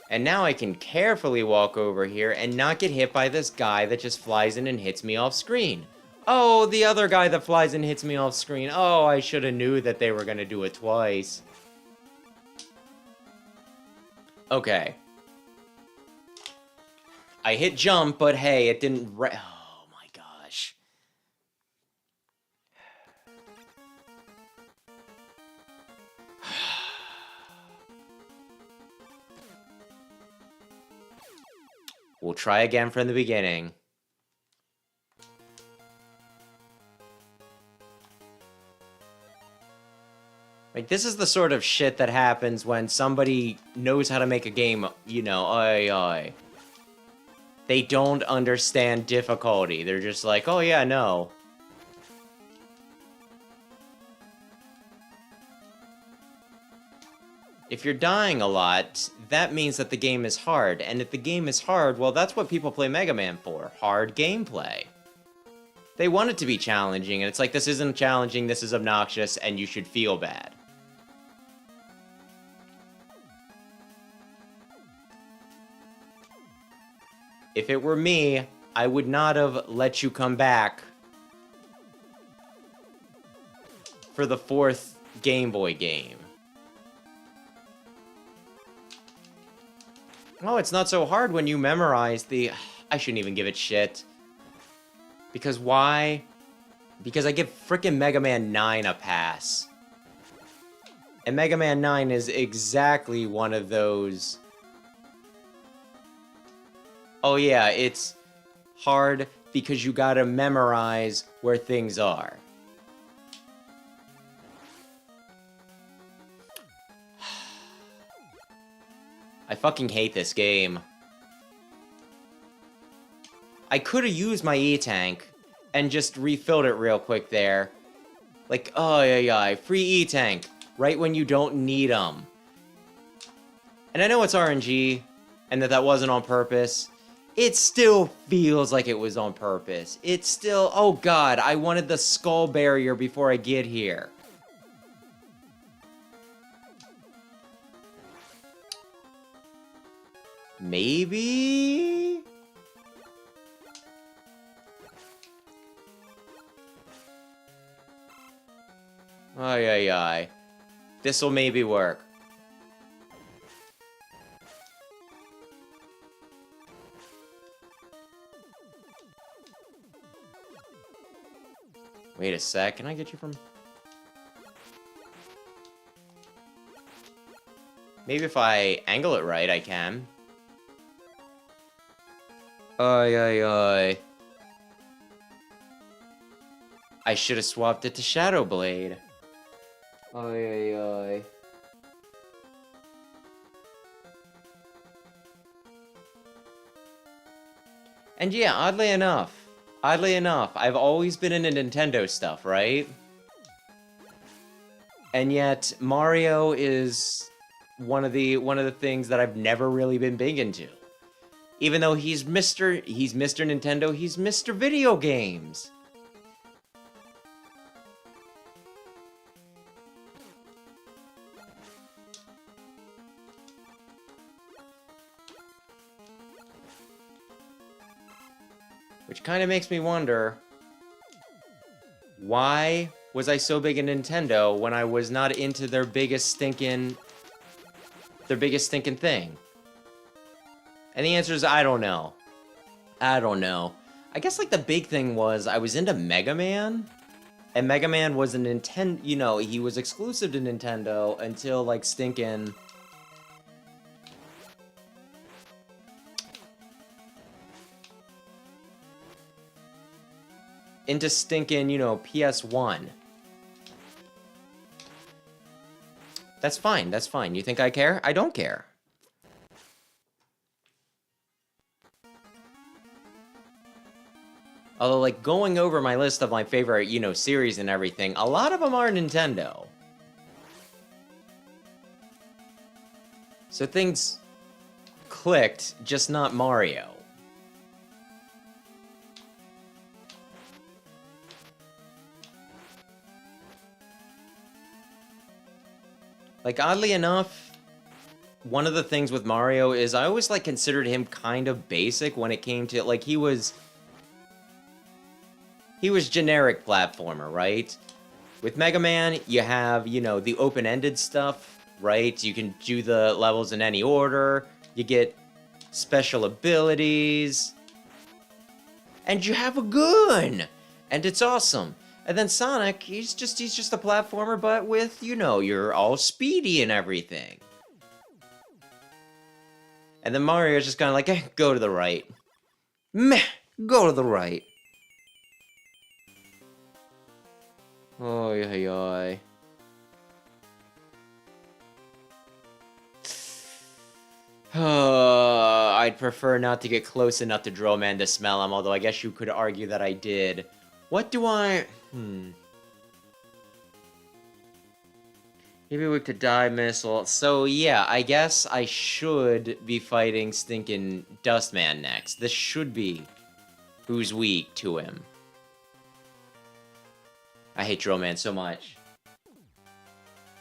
And now I can carefully walk over here and not get hit by this guy that just flies in and hits me off screen. Oh, the other guy that flies and hits me off screen. Oh, I should have knew that they were gonna do it twice. Okay. I hit jump, but hey, it didn't oh my gosh. We'll try again from the beginning. Like, this is the sort of shit that happens when somebody knows how to make a game, you know, they don't understand difficulty. They're just like, oh yeah, no. If you're dying a lot, that means that the game is hard. And if the game is hard, well, that's what people play Mega Man for. Hard gameplay. They want it to be challenging, and it's like, this isn't challenging, this is obnoxious, and you should feel bad. If it were me, I would not have let you come back for the 4th Game Boy game. Oh, it's not so hard when you memorize the... I shouldn't even give it shit. Because why? Because I give frickin' Mega Man 9 a pass. And Mega Man 9 is exactly one of those Oh yeah, it's hard because you gotta memorize where things are. I fucking hate this game. I could've used my E-Tank and just refilled it real quick there. Like, oh yeah, free E-Tank, right when you don't need them. And I know it's RNG, and that wasn't on purpose. It still feels like it was on purpose. It's still, oh god, I wanted the skull barrier before I get here. Maybe? Ay. This'll maybe work. Wait a sec, can I get you from... Maybe if I angle it right, I can. Ay. I should have swapped it to Shadow Blade. Ay. And yeah, oddly enough, I've always been into Nintendo stuff, right? And yet, Mario is one of the things that I've never really been big into. Even though he's Mr. Nintendo, he's Mr. Video Games. Which kind of makes me wonder, why was I so big in Nintendo when I was not into their biggest stinking thing? And the answer is, I don't know. I guess, like, the big thing was, I was into Mega Man, and Mega Man was a Nintendo, you know, he was exclusive to Nintendo until, like, stinking... into stinking, you know, PS1. That's fine. You think I care? I don't care. Although, like, going over my list of my favorite, you know, series and everything, a lot of them are Nintendo. So things clicked, just not Mario. Like, oddly enough, one of the things with Mario is I always, like, considered him kind of basic when it came to, like, he was generic platformer, right? With Mega Man, you have, you know, the open-ended stuff, right? You can do the levels in any order, you get special abilities, and you have a gun! And it's awesome. And then Sonic, he's just a platformer, but with, you know, you're all speedy and everything. And then Mario's just kind of like, eh, go to the right. Meh, go to the right. Oh, yeah. I'd prefer not to get close enough to Drill Man to smell him, although I guess you could argue that I did. What do I... Maybe we could die missile. So yeah, I guess I should be fighting stinking Dustman next. This should be who's weak to him. I hate Drill Man so much.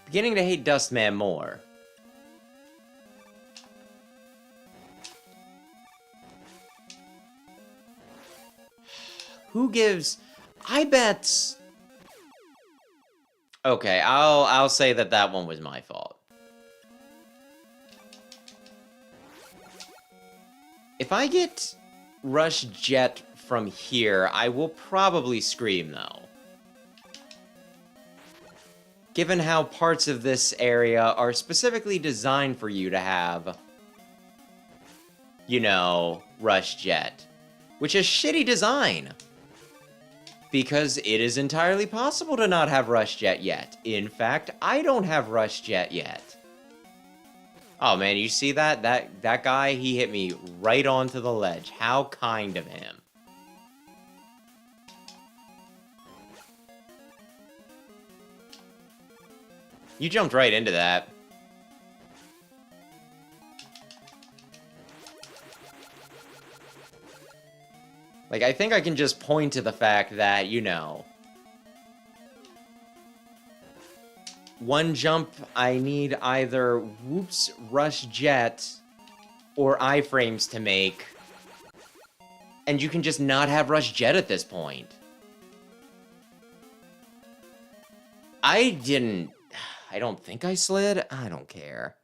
Beginning to hate Dustman more. Who gives... I bet... Okay, I'll say that one was my fault. If I get Rush Jet from here, I will probably scream, though. Given how parts of this area are specifically designed for you to have, you know, Rush Jet, which is shitty design. Because it is entirely possible to not have Rush Jet yet. In fact, I don't have Rush Jet yet. Oh man, you see that? That guy, he hit me right onto the ledge. How kind of him. You jumped right into that. Like, I think I can just point to the fact that, you know, one jump, I need either Whoops, Rush Jet, or iframes to make. And you can just not have Rush Jet at this point. I don't think I slid. I don't care.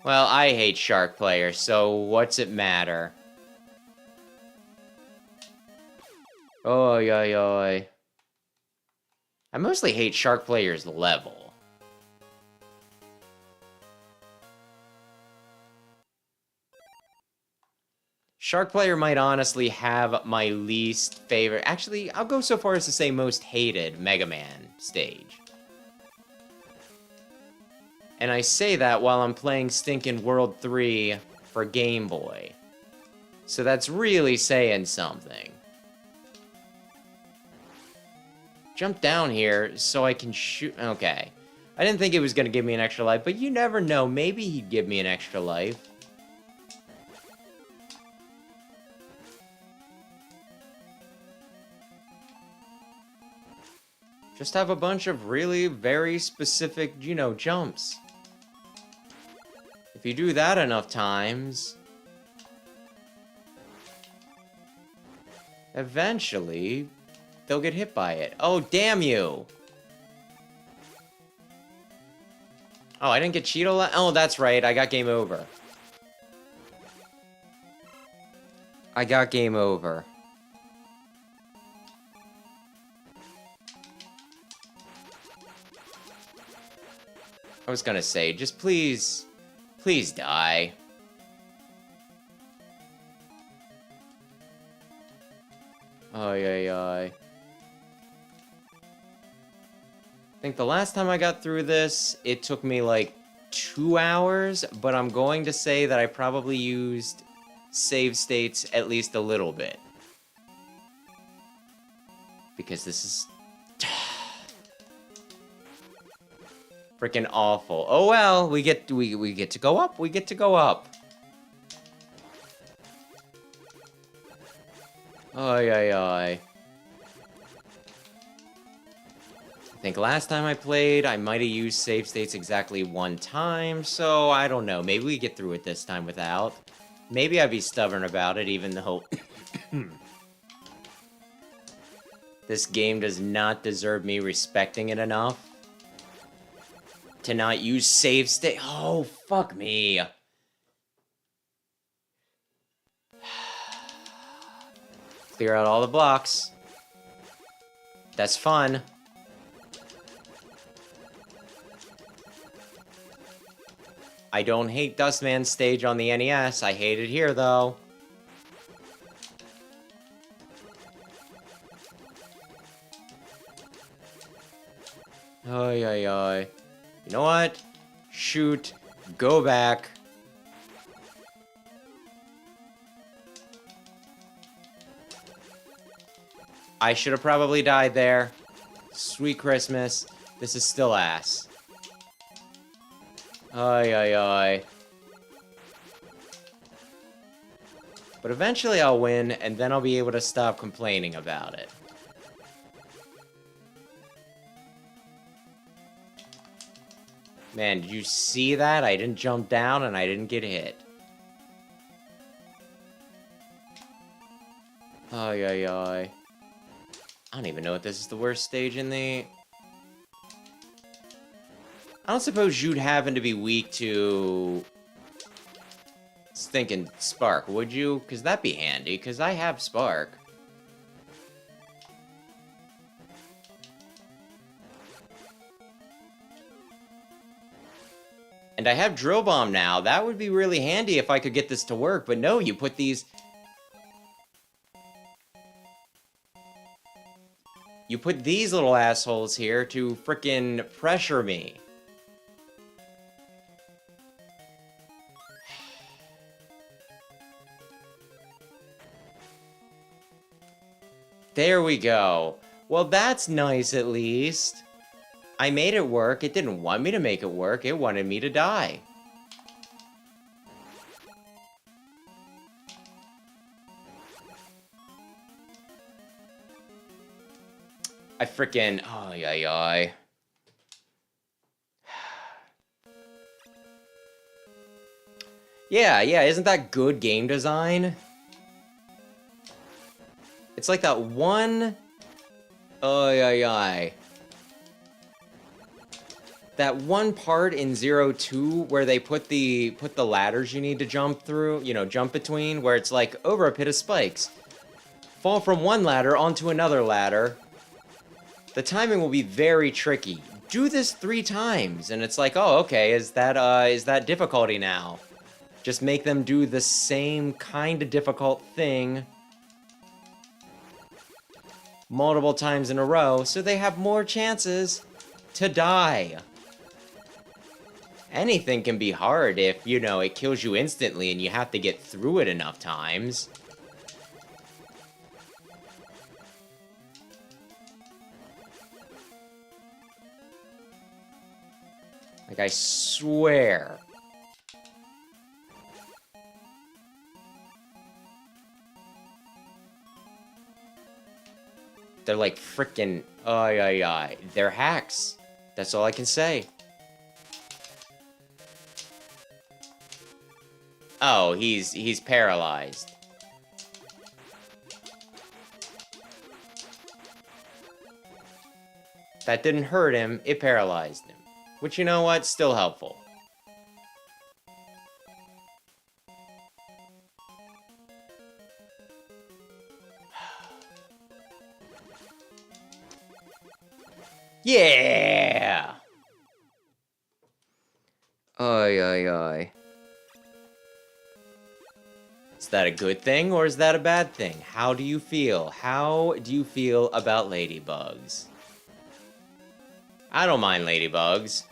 Well, I hate shark players, so what's it matter? Oy, oy, oy. I mostly hate shark players' level. Shark player might honestly have my least favorite... Actually, I'll go so far as to say most hated Mega Man stage. And I say that while I'm playing stinking World 3 for Game Boy. So that's really saying something. Jump down here so I can shoot... Okay. I didn't think it was going to give me an extra life, but you never know. Maybe he'd give me an extra life. Just have a bunch of really very specific, you know, jumps. If you do that enough times, eventually, they'll get hit by it. Oh, damn you! Oh, I didn't get Cheeto. Oh, that's right. I got game over. I got game over. I was gonna say, just please die. Ay, ay, ay. I think the last time I got through this, it took me like 2 hours, but I'm going to say that I probably used save states at least a little bit. Because this is freaking awful. Oh well, we get to go up. We get to go up. Ay, ay, ay. I think last time I played, I might have used save states exactly 1 time, so I don't know. Maybe we get through it this time without. Maybe I'd be stubborn about it, even though this game does not deserve me respecting it enough to not use save state. Oh, fuck me. Clear out all the blocks. That's fun. I don't hate Dustman's stage on the NES. I hate it here, though. Ay, ay, ay. You know what? Shoot. Go back. I should have probably died there. Sweet Christmas. This is still ass. Ay, ay, ay. But eventually I'll win, and then I'll be able to stop complaining about it. Man, did you see that? I didn't jump down, and I didn't get hit. Ay, ay, ay. I don't even know if this is the worst stage in the... I don't suppose you'd happen to be weak to... Stinking Spark, would you? Because that'd be handy, because I have Spark. And I have Drill Bomb now. That would be really handy if I could get this to work. But no, you put these... You put these little assholes here to frickin' pressure me. There we go. Well, that's nice at least. I made it work. It didn't want me to make it work. It wanted me to die. I frickin'... Oh, yeah. Yeah, isn't that good game design? It's like that one... Oh, yeah. That one part in 02 where they put the ladders you need to jump through, you know, jump between, where it's like, over a pit of spikes. Fall from one ladder onto another ladder. The timing will be very tricky. Do this 3 times, and it's like, oh, okay, is that difficulty now? Just make them do the same kind of difficult thing multiple times in a row, so they have more chances to die. Anything can be hard if, you know, it kills you instantly and you have to get through it enough times. Like, I swear. They're like frickin'... Ay. They're hacks. That's all I can say. Oh, he's paralyzed. That didn't hurt him, it paralyzed him. Which, you know what, still helpful. Yeah! Ay. Is that a good thing, or is that a bad thing? How do you feel? How do you feel about ladybugs? I don't mind ladybugs.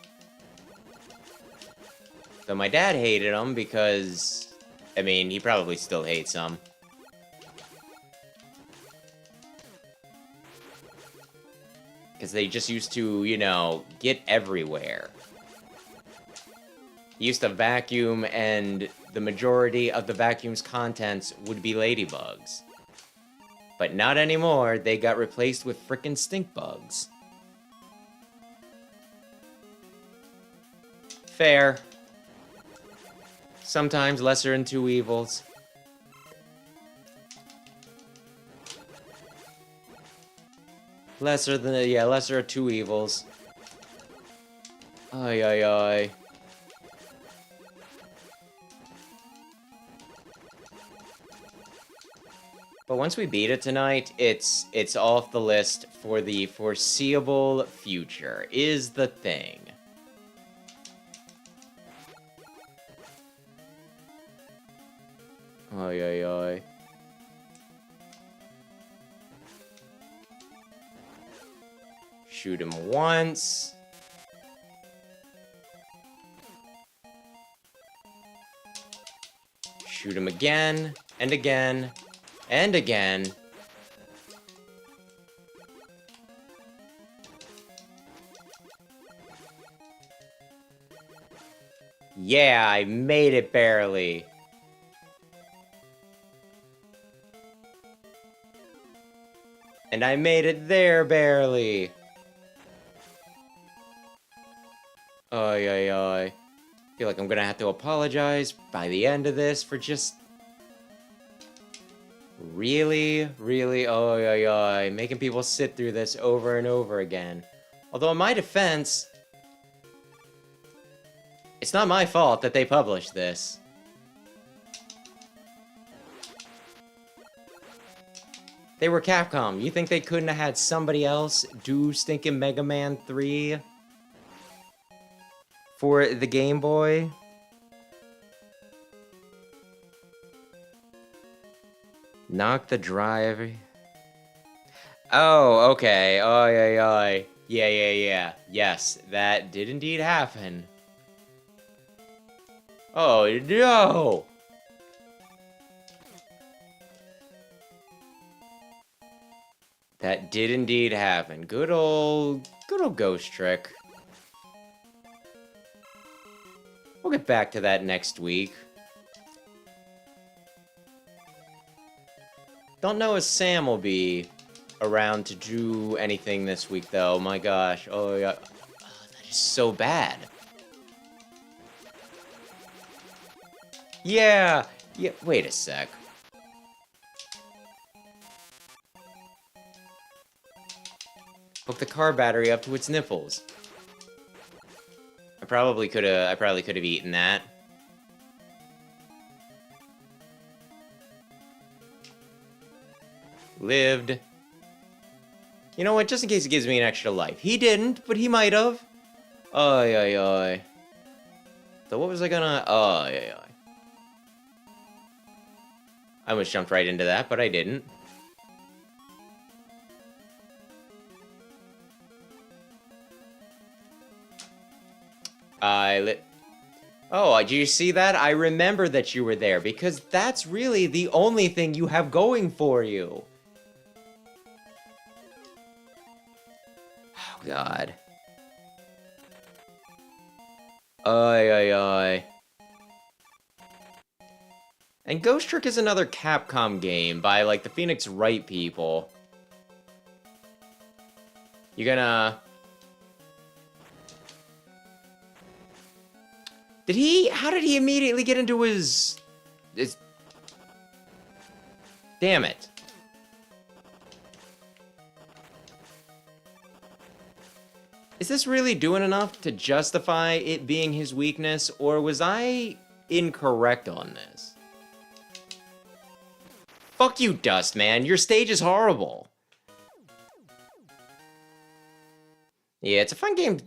Though my dad hated them because... I mean, he probably still hates them. Because they just used to, you know, get everywhere. He used to vacuum, and the majority of the vacuum's contents would be ladybugs. But not anymore, they got replaced with frickin' stink bugs. Fair. Sometimes lesser in two evils. Lesser of two evils. Ay. But once we beat it tonight, it's off the list for the foreseeable future, is the thing. Ay. Shoot him once. Shoot him again, and again, and again. Yeah, I made it barely. And I made it there barely. Ay. Feel like I'm gonna have to apologize by the end of this for just... Really, ay. Making people sit through this over and over again. Although in my defense... It's not my fault that they published this. They were Capcom. You think they couldn't have had somebody else do stinking Mega Man 3? for the Game Boy. Knock the driver. Oh, okay. Oh, yeah. Yeah. Yes, that did indeed happen. Oh, no! That did indeed happen. Good old ghost trick. We'll get back to that next week. Don't know if Sam will be around to do anything this week, though. My gosh. Oh, yeah. Oh, that is so bad. Yeah. Wait a sec. Hook the car battery up to its nipples. I probably could have eaten that. Lived. You know what? Just in case it gives me an extra life. He didn't, but he might have. Oy. So what was I gonna... Oy. I almost jumped right into that, but I didn't. Oh, did you see that? I remember that you were there, because that's really the only thing you have going for you. Oh, God. Oy. And Ghost Trick is another Capcom game by, like, the Phoenix Wright people. You gonna... How did he immediately get into his... Damn it. Is this really doing enough to justify it being his weakness, or was I incorrect on this? Fuck you, Dust, man. Your stage is horrible. Yeah, it's a fun game.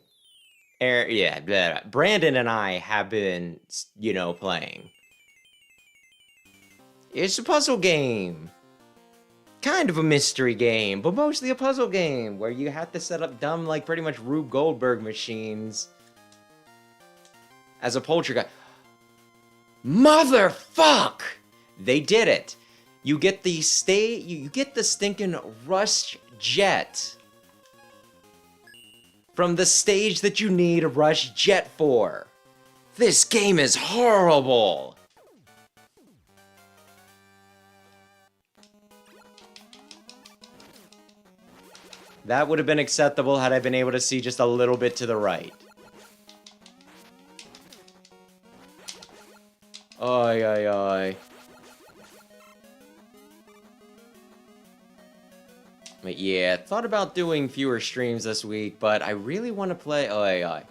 Yeah, Brandon and I have been, playing. It's a puzzle game. Kind of a mystery game, but mostly a puzzle game, where you have to set up dumb, like, pretty much Rube Goldberg machines as a poltergeist. Motherfuck! They did it. You get the stinking Rush Jet from the stage that you need a Rush Jet for. This game is horrible. That would have been acceptable had I been able to see just a little bit to the right. Oy. But yeah, thought about doing fewer streams this week, but I really want to play... Oy.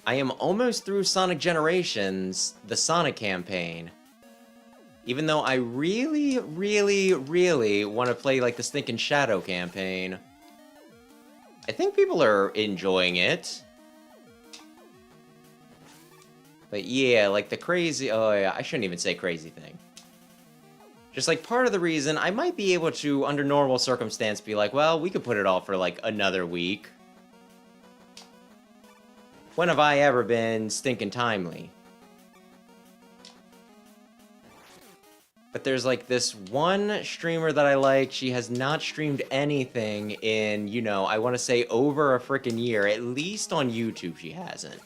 I am almost through Sonic Generations, the Sonic campaign. Even though I really want to play, like, the Stinking Shadow campaign. I think people are enjoying it. But yeah, like the crazy... I shouldn't even say crazy thing. Just, like, part of the reason I might be able to, under normal circumstance, be like, well, we could put it off for, like, another week. When have I ever been stinking timely? But there's, like, this one streamer that I like. She has not streamed anything in, I want to say over a frickin' year. At least on YouTube she hasn't.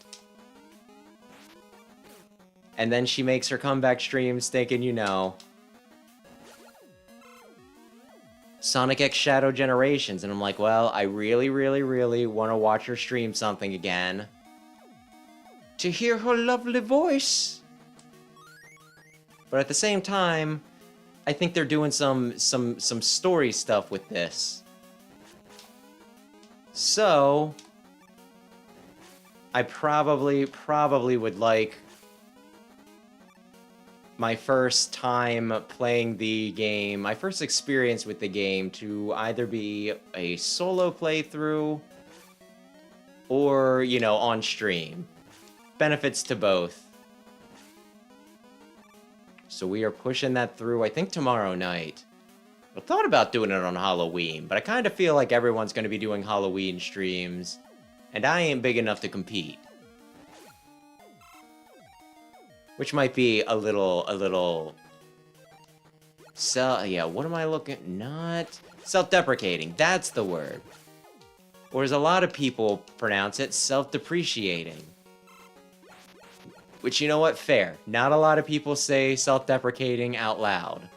And then she makes her comeback streams thinking, Sonic X Shadow Generations. And I'm like, well, I really want to watch her stream something again. To hear her lovely voice. But at the same time, I think they're doing some story stuff with this. So, I probably would like my first time playing the game, my first experience with the game, to either be a solo playthrough or, you know, on stream. Benefits to both. So we are pushing that through, I think, tomorrow night. I thought about doing it on Halloween, but I kind of feel like everyone's going to be doing Halloween streams, and I ain't big enough to compete. Which might be a little... yeah, what am I looking... Not... Self-deprecating, that's the word. Or as a lot of people pronounce it, self-depreciating. Which, you know what? Fair. Not a lot of people say self-deprecating out loud.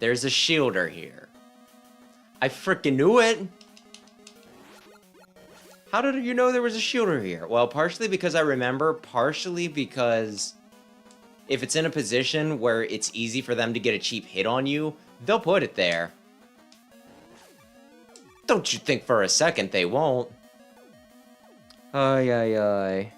There's a shielder here. I frickin' knew it! How did you know there was a shielder here? Well, partially because I remember, partially because if it's in a position where it's easy for them to get a cheap hit on you, they'll put it there. Don't you think for a second they won't. Ay, ay, ay.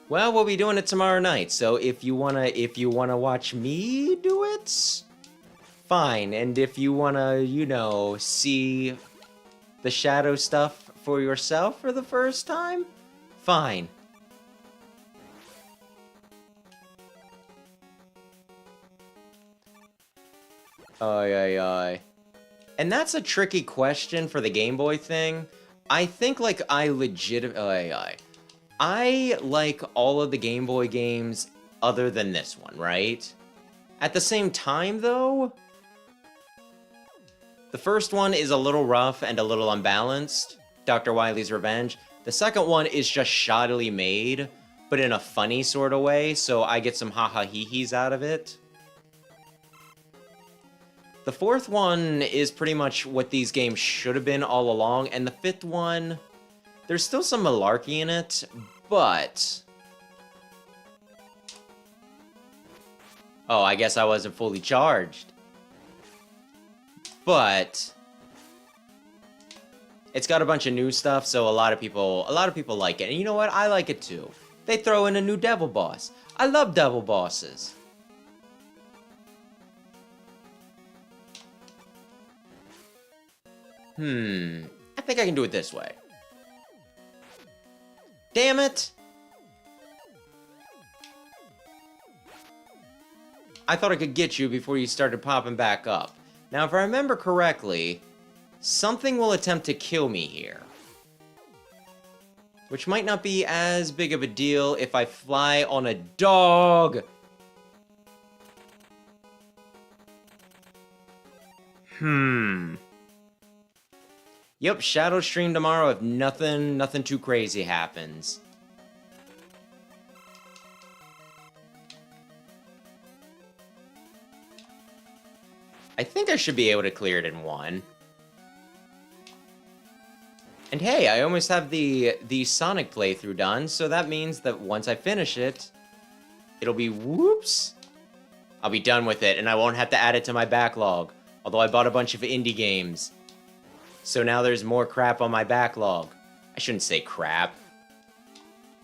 Well, we'll be doing it tomorrow night, so if you wanna watch me do it, fine. And if you wanna, you know, see the shadow stuff for yourself for the first time, fine. Ay, ay, ay. And that's a tricky question for the Game Boy thing. I think, like, I like all of the Game Boy games other than this one, right? At the same time, though, the first one is a little rough and a little unbalanced, Dr. Wily's Revenge. The second one is just shoddily made, but in a funny sort of way, so I get some ha-ha-hee-hees out of it. The fourth one is pretty much what these games should have been all along, and the fifth one, there's still some malarkey in it, but... Oh, I guess I wasn't fully charged. But... it's got a bunch of new stuff, so a lot of people like it. And you know what? I like it too. They throw in a new devil boss. I love devil bosses. I think I can do it this way. Damn it! I thought I could get you before you started popping back up. Now, if I remember correctly, something will attempt to kill me here. Which might not be as big of a deal if I fly on a dog! Yep, Shadow stream tomorrow if nothing too crazy happens. I think I should be able to clear it in one. And hey, I almost have the Sonic playthrough done, so that means that once I finish it, it'll be whoops. I'll be done with it, and I won't have to add it to my backlog. Although I bought a bunch of indie games. So now there's more crap on my backlog. I shouldn't say crap.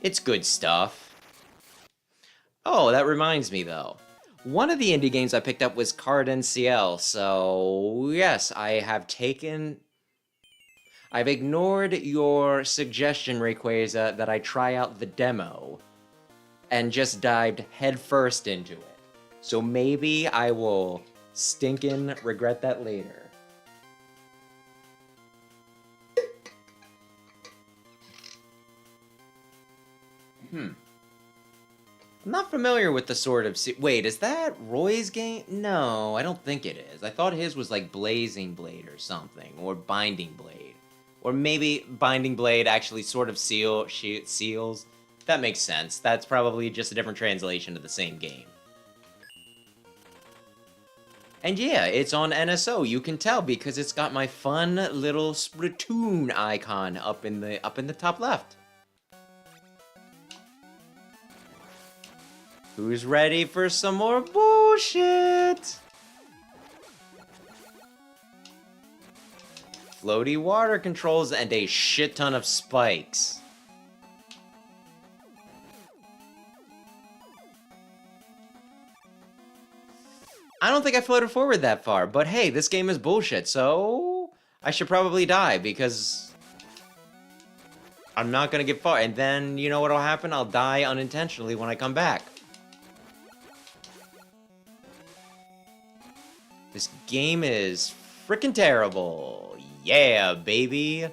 It's good stuff. Oh, that reminds me though. One of the indie games I picked up was Card NCL, so yes, I've ignored your suggestion, Rayquaza, that I try out the demo, and just dived headfirst into it. So maybe I will stinkin' regret that later. I'm not familiar with the Sword of wait, is that Roy's game? No, I don't think it is. I thought his was like Blazing Blade or something, or Binding Blade. Or maybe Binding Blade actually sort of seals. That makes sense. That's probably just a different translation of the same game. And yeah, it's on NSO. You can tell because it's got my fun little Splatoon icon up in the top left. Who's ready for some more bullshit? Floaty water controls and a shit ton of spikes. I don't think I floated forward that far, but hey, this game is bullshit, so I should probably die because I'm not gonna get far. And then, you know what'll happen? I'll die unintentionally when I come back. This game is freaking terrible. Yeah, baby.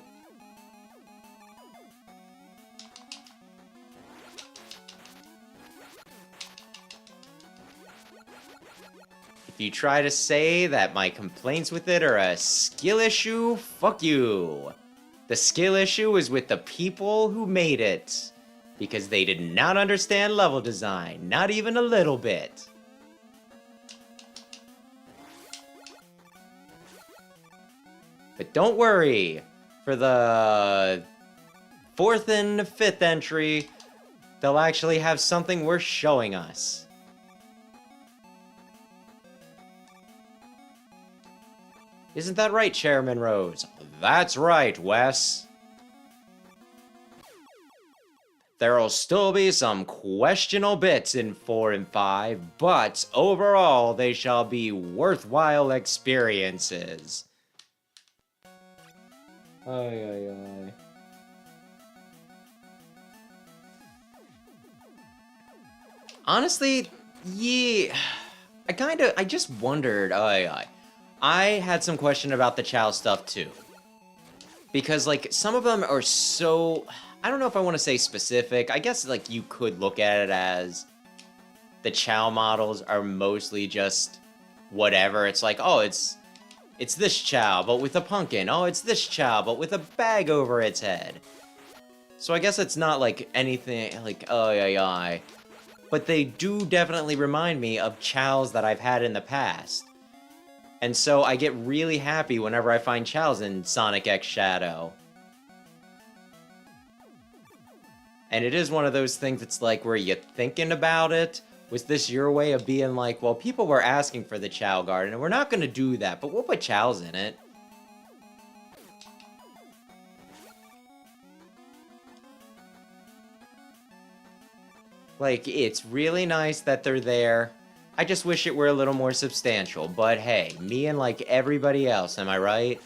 If you try to say that my complaints with it are a skill issue, fuck you. The skill issue is with the people who made it. Because they did not understand level design, not even a little bit. But don't worry, for the 4th and 5th entry, they'll actually have something worth showing us. Isn't that right, Chairman Rose? That's right, Wes. There'll still be some questionable bits in 4 and 5, but overall, they shall be worthwhile experiences. Ay. Honestly, yeah, I just wondered, I had some question about the Chow stuff too. Because, like, some of them are so, I don't know if I want to say specific. I guess, like, you could look at it as the Chow models are mostly just whatever. It's like, oh, it's this Chow, but with a pumpkin. Oh, it's this Chow, but with a bag over its head. So I guess it's not, like, anything, like, but they do definitely remind me of Chows that I've had in the past. And so I get really happy whenever I find Chows in Sonic X Shadow. And it is one of those things that's like, were you thinking about it? Was this your way of being like, well, people were asking for the Chow Garden, and we're not going to do that, but we'll put Chows in it. Like, it's really nice that they're there. I just wish it were a little more substantial, but hey, me and like everybody else, am I right?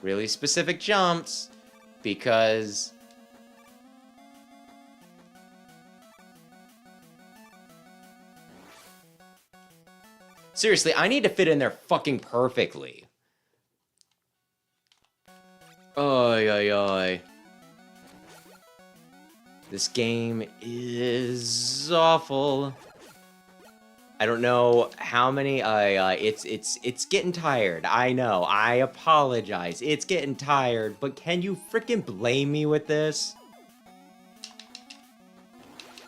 Really specific jumps, because seriously, I need to fit in there fucking perfectly. Ay. This game is awful. I don't know how many, it's getting tired. I know, I apologize. It's getting tired, but can you freaking blame me with this?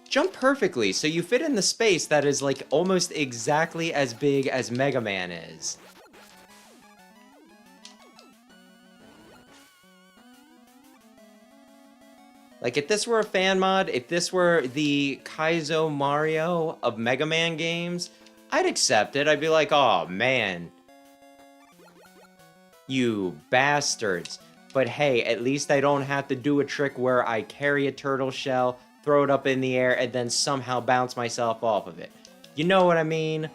Jump perfectly, so you fit in the space that is, like, almost exactly as big as Mega Man is. Like, if this were a fan mod, if this were the Kaizo Mario of Mega Man games, I'd accept it. I'd be like, oh, man. You bastards. But hey, at least I don't have to do a trick where I carry a turtle shell, throw it up in the air, and then somehow bounce myself off of it. You know what I mean?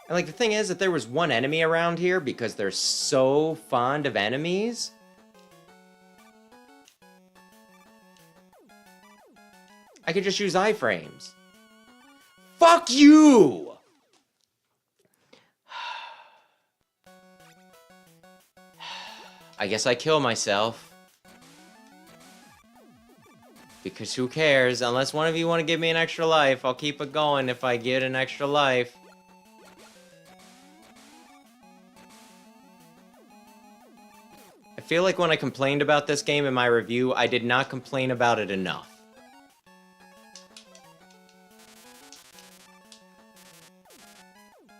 And, like, the thing is that there was one enemy around here because they're so fond of enemies. I could just use iframes. Fuck you! I guess I kill myself. Because who cares? Unless one of you want to give me an extra life, I'll keep it going if I get an extra life. I feel like when I complained about this game in my review, I did not complain about it enough.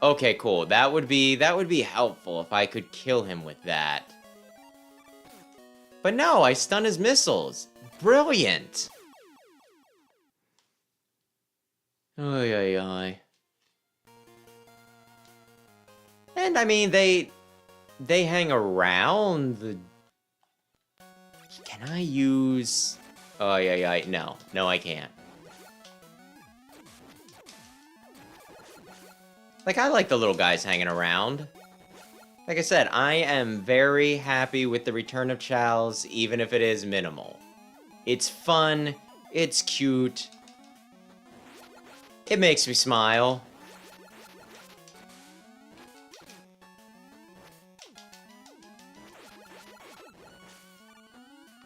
Okay, cool. That would be helpful if I could kill him with that. But no, I stun his missiles. Brilliant. Ay. And I mean, they hang around the... Can I use... Oh, yeah. No. No, I can't. Like, I like the little guys hanging around. Like I said, I am very happy with the return of Chow's, even if it is minimal. It's fun. It's cute. It makes me smile.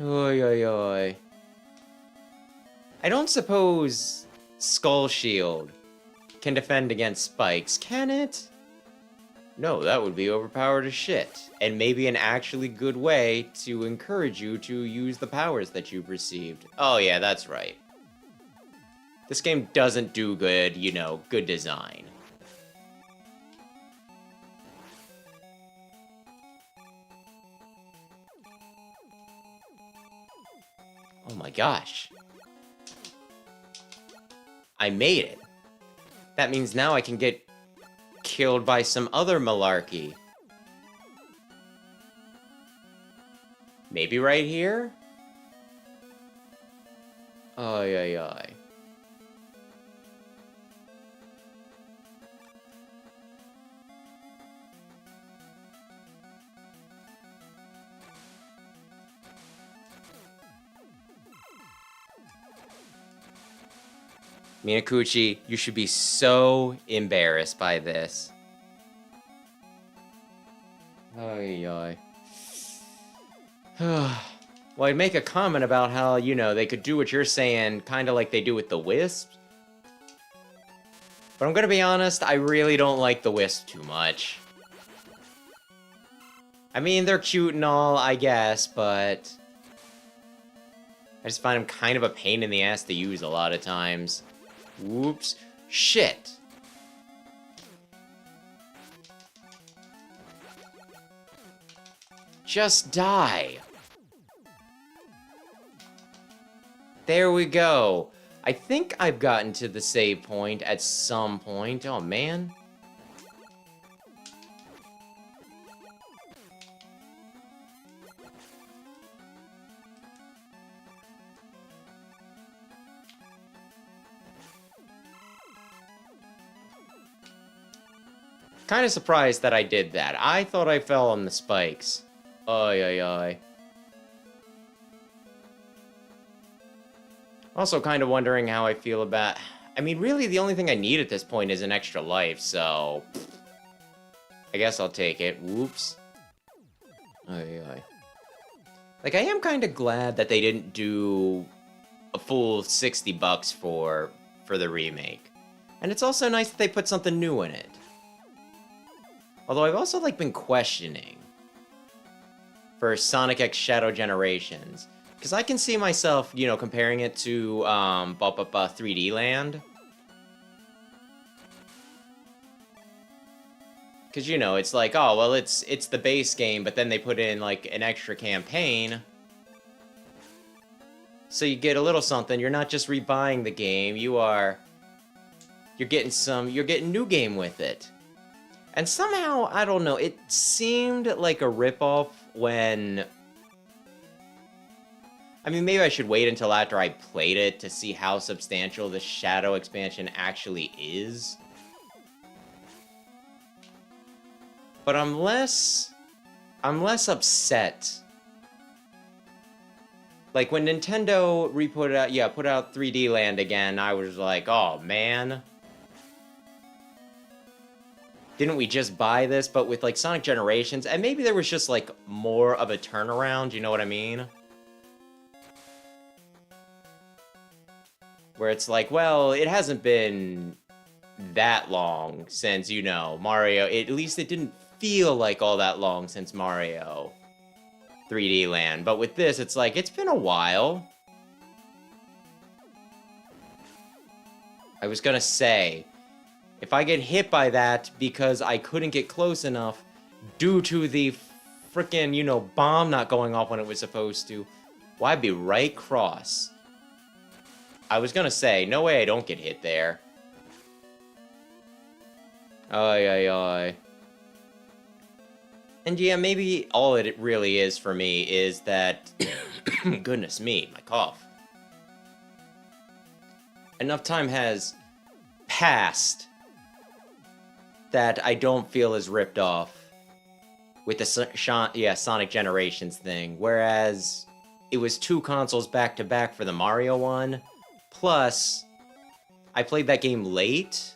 Oi, oi, oi. I don't suppose Skull Shield can defend against spikes, can it? No, that would be overpowered as shit, and maybe an actually good way to encourage you to use the powers that you've received. Oh yeah, that's right. This game doesn't do good, you know, good design. Oh my gosh. I made it. That means now I can get killed by some other malarkey. Maybe right here? Ay, ay, ay. Minakuchi, you should be so embarrassed by this. Ay, ay. Well, I'd make a comment about how, you know, they could do what you're saying, kind of like they do with the Wisps. But I'm gonna be honest, I really don't like the Wisp too much. I mean, they're cute and all, I guess, but I just find them kind of a pain in the ass to use a lot of times. Whoops. Shit. Just die. There we go. I think I've gotten to the save point at some point. Oh, man. Kind of surprised that I did that. I thought I fell on the spikes. Ay, ay, ay. Also kind of wondering how I feel about... I mean, really, the only thing I need at this point is an extra life, so... I guess I'll take it. Whoops. Ay, ay. Like, I am kind of glad that they didn't do a full $60 for the remake. And it's also nice that they put something new in it. Although I've also, like, been questioning for Sonic X Shadow Generations. Because I can see myself, you know, comparing it to 3D Land. Because, you know, it's like, oh, well, it's the base game, but then they put in, like, an extra campaign. So you get a little something. You're not just rebuying the game. You're getting new game with it. And somehow, I don't know, it seemed like a ripoff when... I mean, maybe I should wait until after I played it to see how substantial the Shadow expansion actually is. But I'm less upset. Like, when Nintendo put out 3D Land again, I was like, oh, man. Didn't we just buy this? But with, like, Sonic Generations, and maybe there was just, like, more of a turnaround, you know what I mean? Where it's like, well, it hasn't been that long since, you know, Mario... At least it didn't feel like all that long since Mario 3D Land. But with this, it's like, it's been a while. I was gonna say... If I get hit by that because I couldn't get close enough due to the frickin', you know, bomb not going off when it was supposed to, well, I'd be right cross. I was gonna say, no way I don't get hit there. Ay, ay, ay. And yeah, maybe all it really is for me is that... Goodness me, my cough. enough time has passed that I don't feel as ripped off with the Sonic Generations thing, whereas it was 2 consoles back to back for the Mario one, plus I played that game late,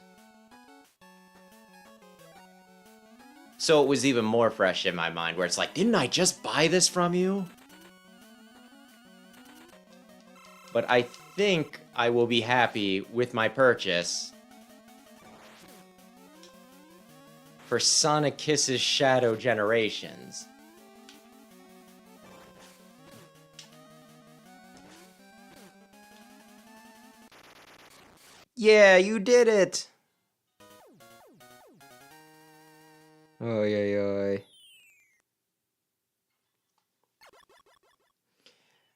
so it was even more fresh in my mind, where it's like, didn't I just buy this from you? But I think I will be happy with my purchase for Sonic Kisses Shadow Generations. Yeah, you did it! Oy, oy, oy.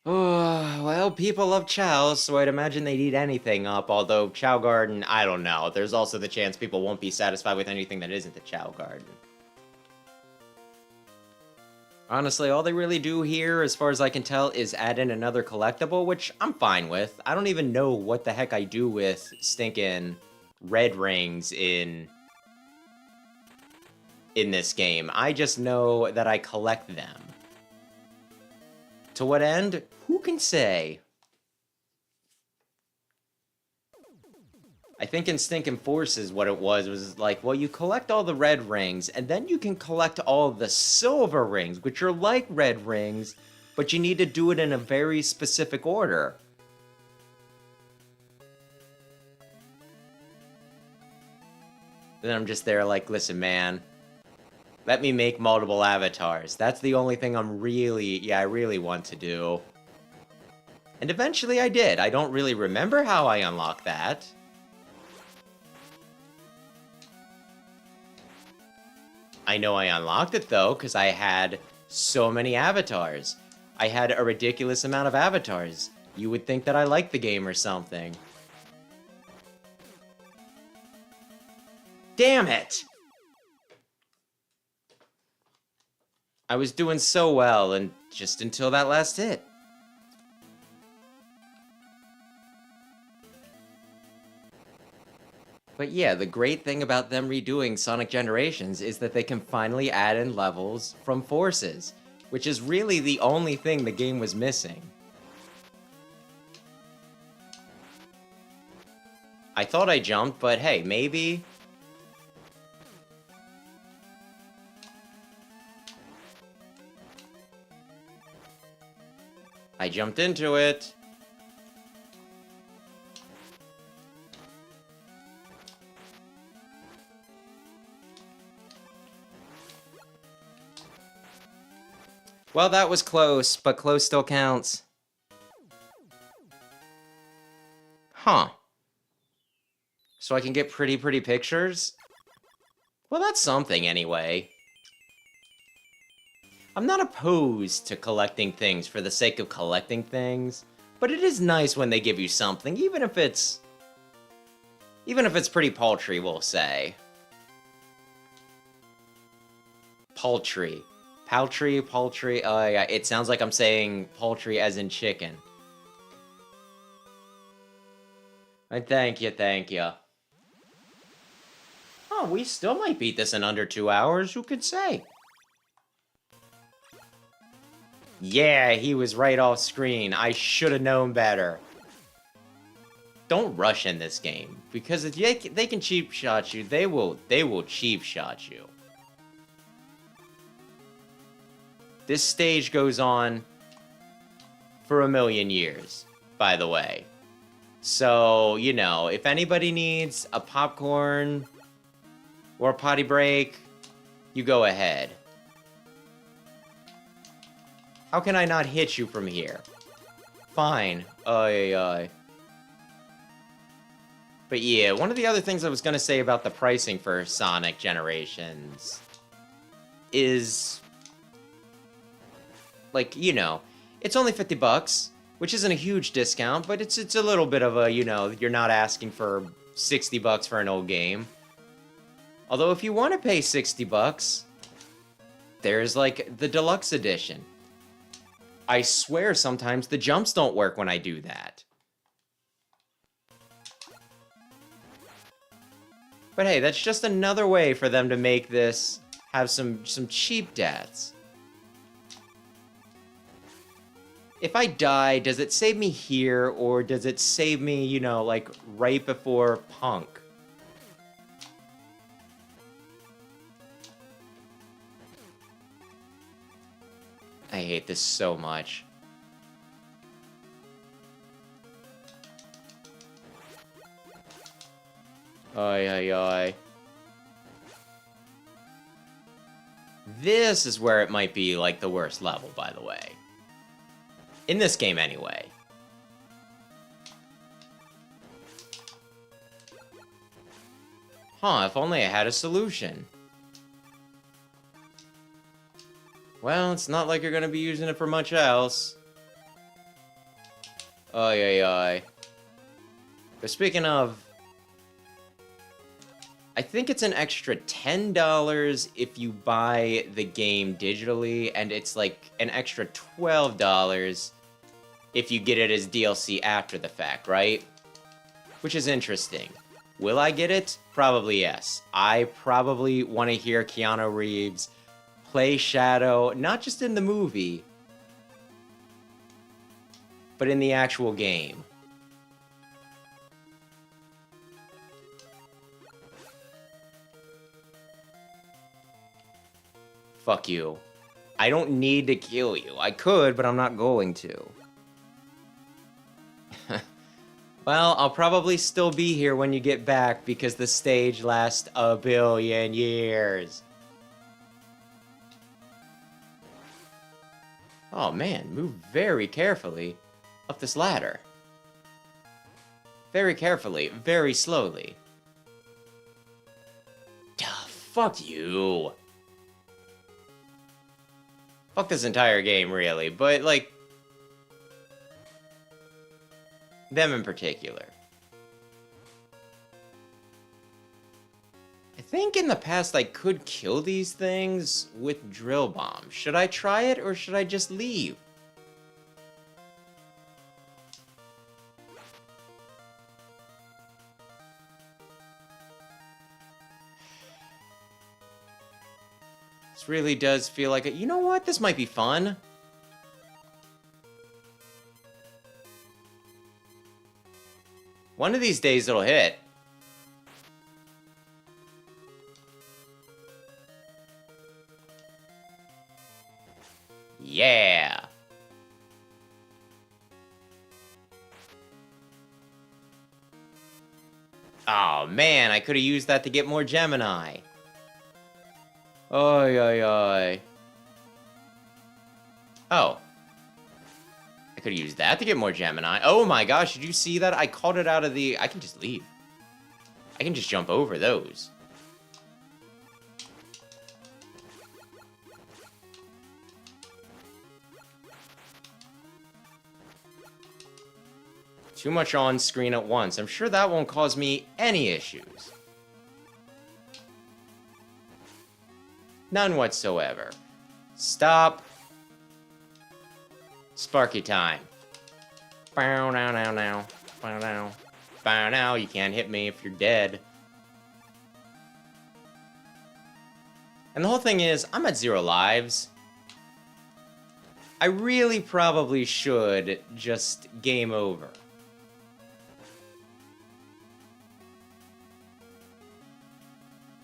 Oh, well, people love Chow, so I'd imagine they'd eat anything up, although Chow Garden, I don't know. There's also the chance people won't be satisfied with anything that isn't the Chow Garden. Honestly, all they really do here, as far as I can tell, is add in another collectible, which I'm fine with. I don't even know what the heck I do with stinking red rings in this game. I just know that I collect them. To what end? Who can say? I think in Stinkin' Forces what it was like, well, you collect all the red rings, and then you can collect all the silver rings, which are like red rings, but you need to do it in a very specific order. Then I'm just there like, listen, man, let me make multiple avatars. That's the only thing I really want to do. And eventually I did. I don't really remember how I unlocked that. I know I unlocked it, though, because I had so many avatars. I had a ridiculous amount of avatars. You would think that I liked the game or something. Damn it! I was doing so well, and just until that last hit. But yeah, the great thing about them redoing Sonic Generations is that they can finally add in levels from Forces, which is really the only thing the game was missing. I thought I jumped, but hey, maybe... I jumped into it. Well, that was close, but close still counts. Huh. So I can get pretty pictures? Well, that's something anyway. I'm not opposed to collecting things for the sake of collecting things, but it is nice when they give you something, even if it's pretty paltry, we'll say. Paltry. Paltry, yeah, it sounds like I'm saying paltry as in chicken. Thank you. Oh, we still might beat this in under 2 hours, who could say? Yeah, he was right off screen. I should have known better. Don't rush in this game, because if they can cheap shot you, they will cheap shot you. This stage goes on for 1,000,000 years, by the way. So, you know, if anybody needs a popcorn or a potty break, you go ahead. How can I not hit you from here? Fine. But yeah, one of the other things I was going to say about the pricing for Sonic Generations is... like, you know, it's only $50, which isn't a huge discount, but it's a little bit of a, you know, you're not asking for $60 for an old game. Although if you want to pay $60, there's like the deluxe edition. I swear sometimes the jumps don't work when I do that. But hey, that's just another way for them to make this have some cheap deaths. If I die, does it save me here, or does it save me, you know, like, right before Punk? I hate this so much. Ay, ay, ay. This is where it might be, like, the worst level, by the way. In this game, anyway. Huh, if only I had a solution. Well, it's not like you're gonna be using it for much else. Ay, ay, ay. But speaking of... I think it's an extra $10 if you buy the game digitally, and it's like an extra $12 if you get it as DLC after the fact, right? Which is interesting. Will I get it? Probably yes. I probably want to hear Keanu Reeves play Shadow, not just in the movie, but in the actual game. Fuck you. I don't need to kill you. I could, but I'm not going to. Well, I'll probably still be here when you get back because the stage lasts a billion years. Oh man, move very carefully up this ladder. Very carefully, very slowly. Duh, fuck you. Fuck this entire game, really, but, like, them in particular. I think in the past I could kill these things with drill bombs. Should I try it, or should I just leave? This really does feel like you know what? This might be fun. One of these days it'll hit. Yeah. Oh man, I could have used that to get more Gemini. Ay, ay, ay. Oh. I could have used that to get more Gemini. Oh my gosh, did you see that? I caught it out of the... I can just leave. I can just jump over those. Too much on screen at once. I'm sure that won't cause me any issues. None whatsoever. Stop. Sparky time. Bow now now now. Bow now. Bow now. You can't hit me if you're dead. And the whole thing is, I'm at 0 lives. I really probably should just game over.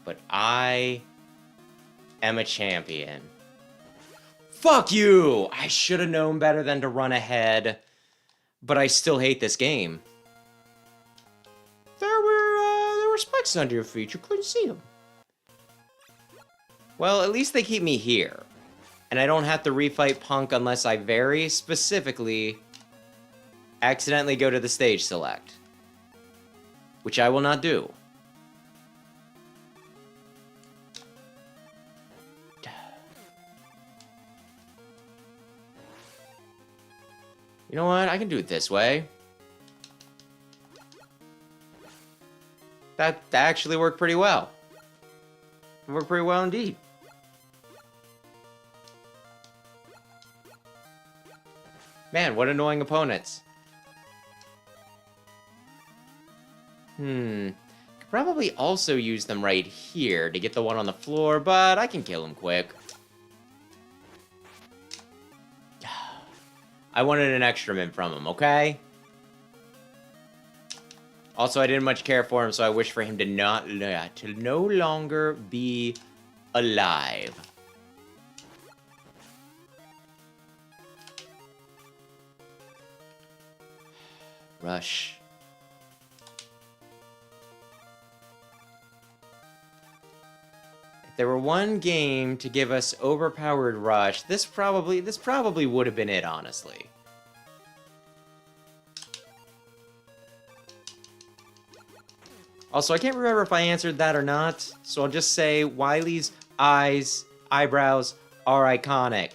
But I am a champion. Fuck you! I should have known better than to run ahead, but I still hate this game. There were spikes under your feet. You couldn't see them. Well, at least they keep me here, and I don't have to refight Punk unless I very specifically accidentally go to the stage select, which I will not do. You know what? I can do it this way. That actually worked pretty well. It worked pretty well indeed. Man, what annoying opponents. Could probably also use them right here to get the one on the floor, but I can kill him quick. I wanted an extra mint from him, okay? Also, I didn't much care for him, so I wish for him to no longer be alive. Rush. If there were one game to give us overpowered rush, this probably would have been it, honestly. Also, I can't remember if I answered that or not, so I'll just say Wily's eyebrows are iconic.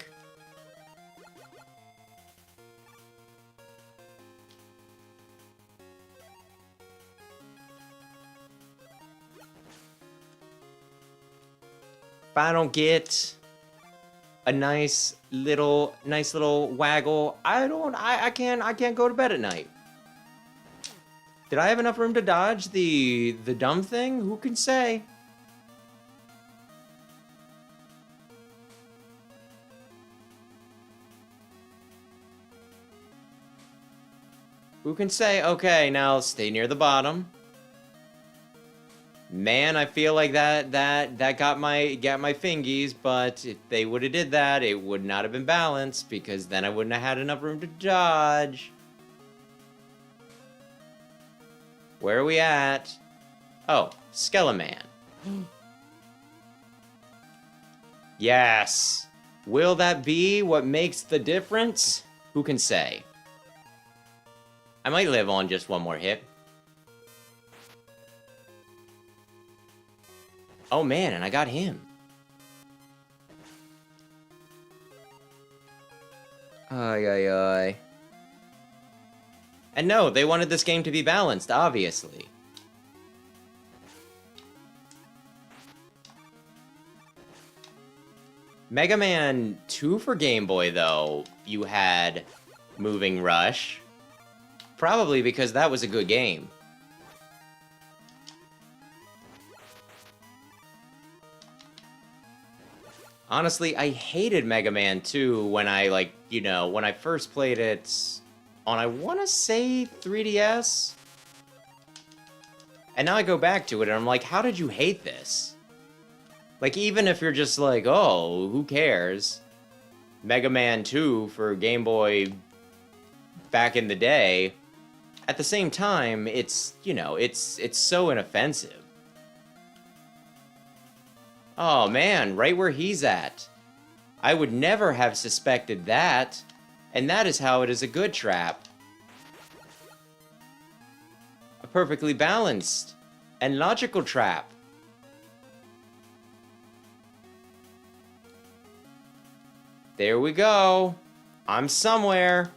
If I don't get a nice little waggle, I can't go to bed at night. Did I have enough room to dodge the dumb thing? Who can say? Who can say? Okay, now stay near the bottom. Man, I feel like that got my fingies, but if they would have did that, it would not have been balanced, because then I wouldn't have had enough room to dodge. Where are we at? Oh, Skeleman. Yes. Will that be what makes the difference? Who can say? I might live on just one more hit. Oh man, and I got him. Ay, ay, ay. And no, they wanted this game to be balanced, obviously. Mega Man 2 for Game Boy, though, you had Moving Rush. Probably because that was a good game. Honestly, I hated Mega Man 2 when I, when I first played it on, I want to say, 3DS? And now I go back to it and I'm like, how did you hate this? Like, even if you're just like, oh, who cares? Mega Man 2 for Game Boy back in the day, at the same time, it's, it's so inoffensive. Oh man, right where he's at. I would never have suspected that. And that is how it is a good trap. A perfectly balanced and logical trap. There we go. I'm somewhere.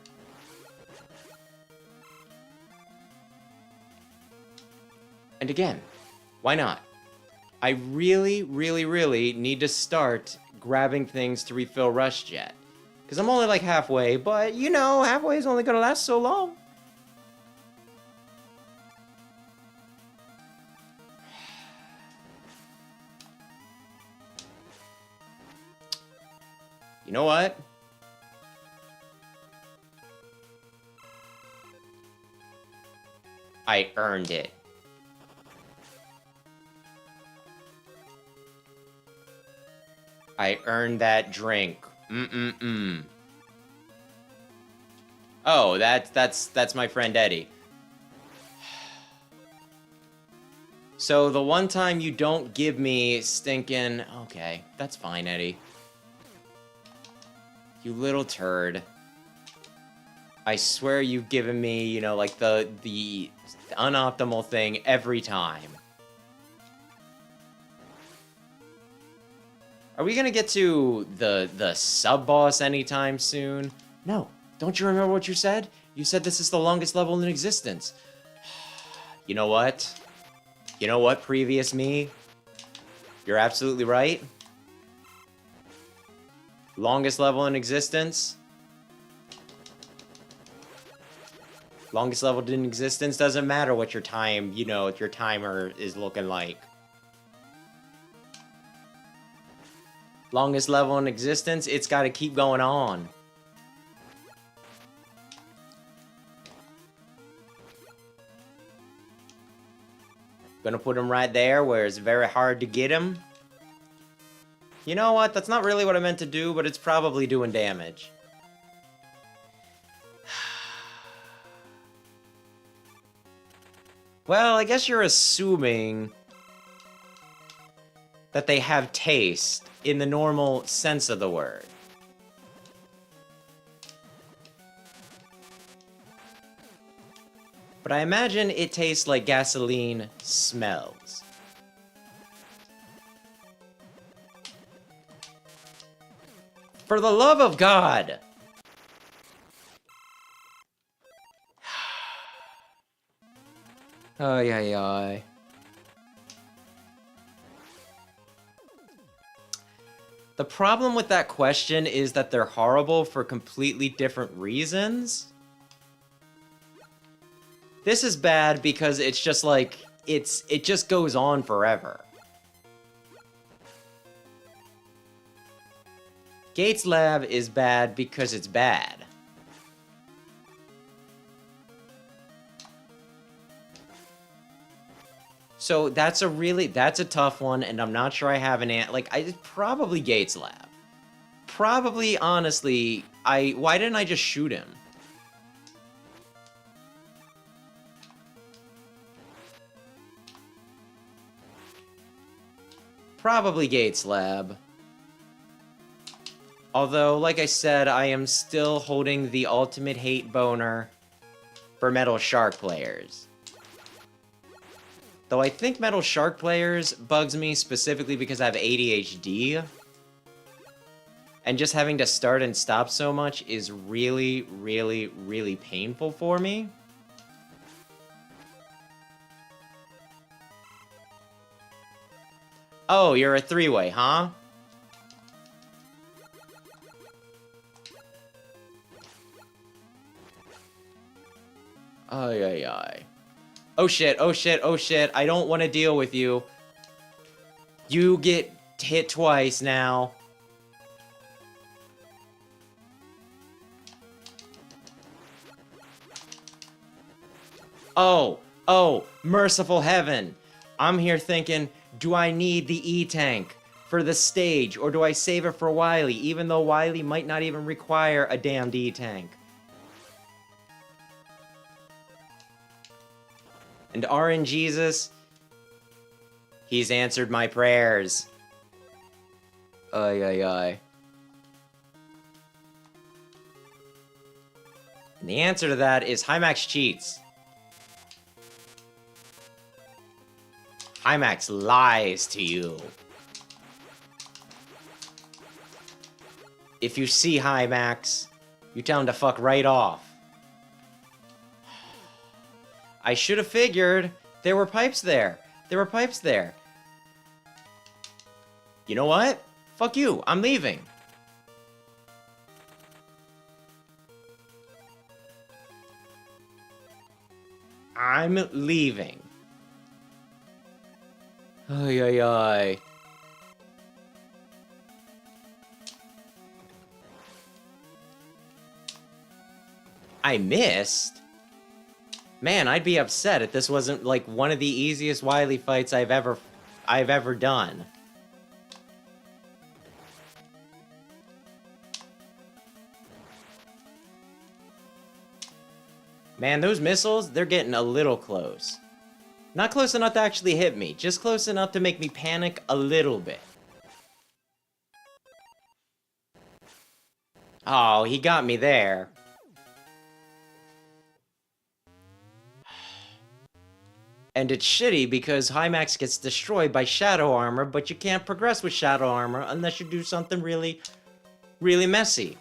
And again, why not? I really, really, really need to start grabbing things to refill Rush Jet. Because I'm only like halfway, but halfway is only going to last so long. You know what? I earned it. I earned that drink. Oh, that's my friend Eddie. So the one time you don't give me stinking... Okay, that's fine, Eddie. You little turd. I swear you've given me, like the unoptimal thing every time. Are we gonna get to the sub-boss anytime soon? No. Don't you remember what you said? You said this is the longest level in existence. You know what? You know what, previous me? You're absolutely right. Longest level in existence? Longest level in existence doesn't matter what your time, you know, your timer is looking like. Longest level in existence, it's got to keep going on. Gonna put him right there where it's very hard to get him. You know what? That's not really what I meant to do, but it's probably doing damage. Well, I guess you're assuming that they have taste in the normal sense of the word. But I imagine it tastes like gasoline smells. For the love of God! Ay, ay, ay. The problem with that question is that they're horrible for completely different reasons. This is bad because it's just like, it just goes on forever. Gates Lab is bad because it's bad. So that's a tough one, and I'm not sure I have an answer. Like, probably Gates Lab. Probably, honestly, why didn't I just shoot him? Probably Gates Lab. Although, like I said, I am still holding the ultimate hate boner for Metal Shark players. Though I think Metal Shark players bugs me specifically because I have ADHD. And just having to start and stop so much is really, really, really painful for me. Oh, you're a three-way, huh? Ay, ay, ay. Oh shit, oh shit, oh shit, I don't want to deal with you. You get hit twice now. Oh, merciful heaven. I'm here thinking, do I need the E-Tank for the stage, or do I save it for Wily, even though Wily might not even require a damned E-Tank? And RNGesus, he's answered my prayers. Ay, ay, ay. And the answer to that is Hymax cheats. Hymax lies to you. If you see Hymax, you tell him to fuck right off. I should have figured there were pipes there. There were pipes there. You know what? Fuck you. I'm leaving. I'm leaving. Ay, ay, ay. I missed? Man, I'd be upset if this wasn't like one of the easiest Wily fights I've ever done. Man, those missiles, they're getting a little close. Not close enough to actually hit me, just close enough to make me panic a little bit. Oh, he got me there. And it's shitty because Hymax gets destroyed by Shadow Armor, but you can't progress with Shadow Armor unless you do something really, really messy.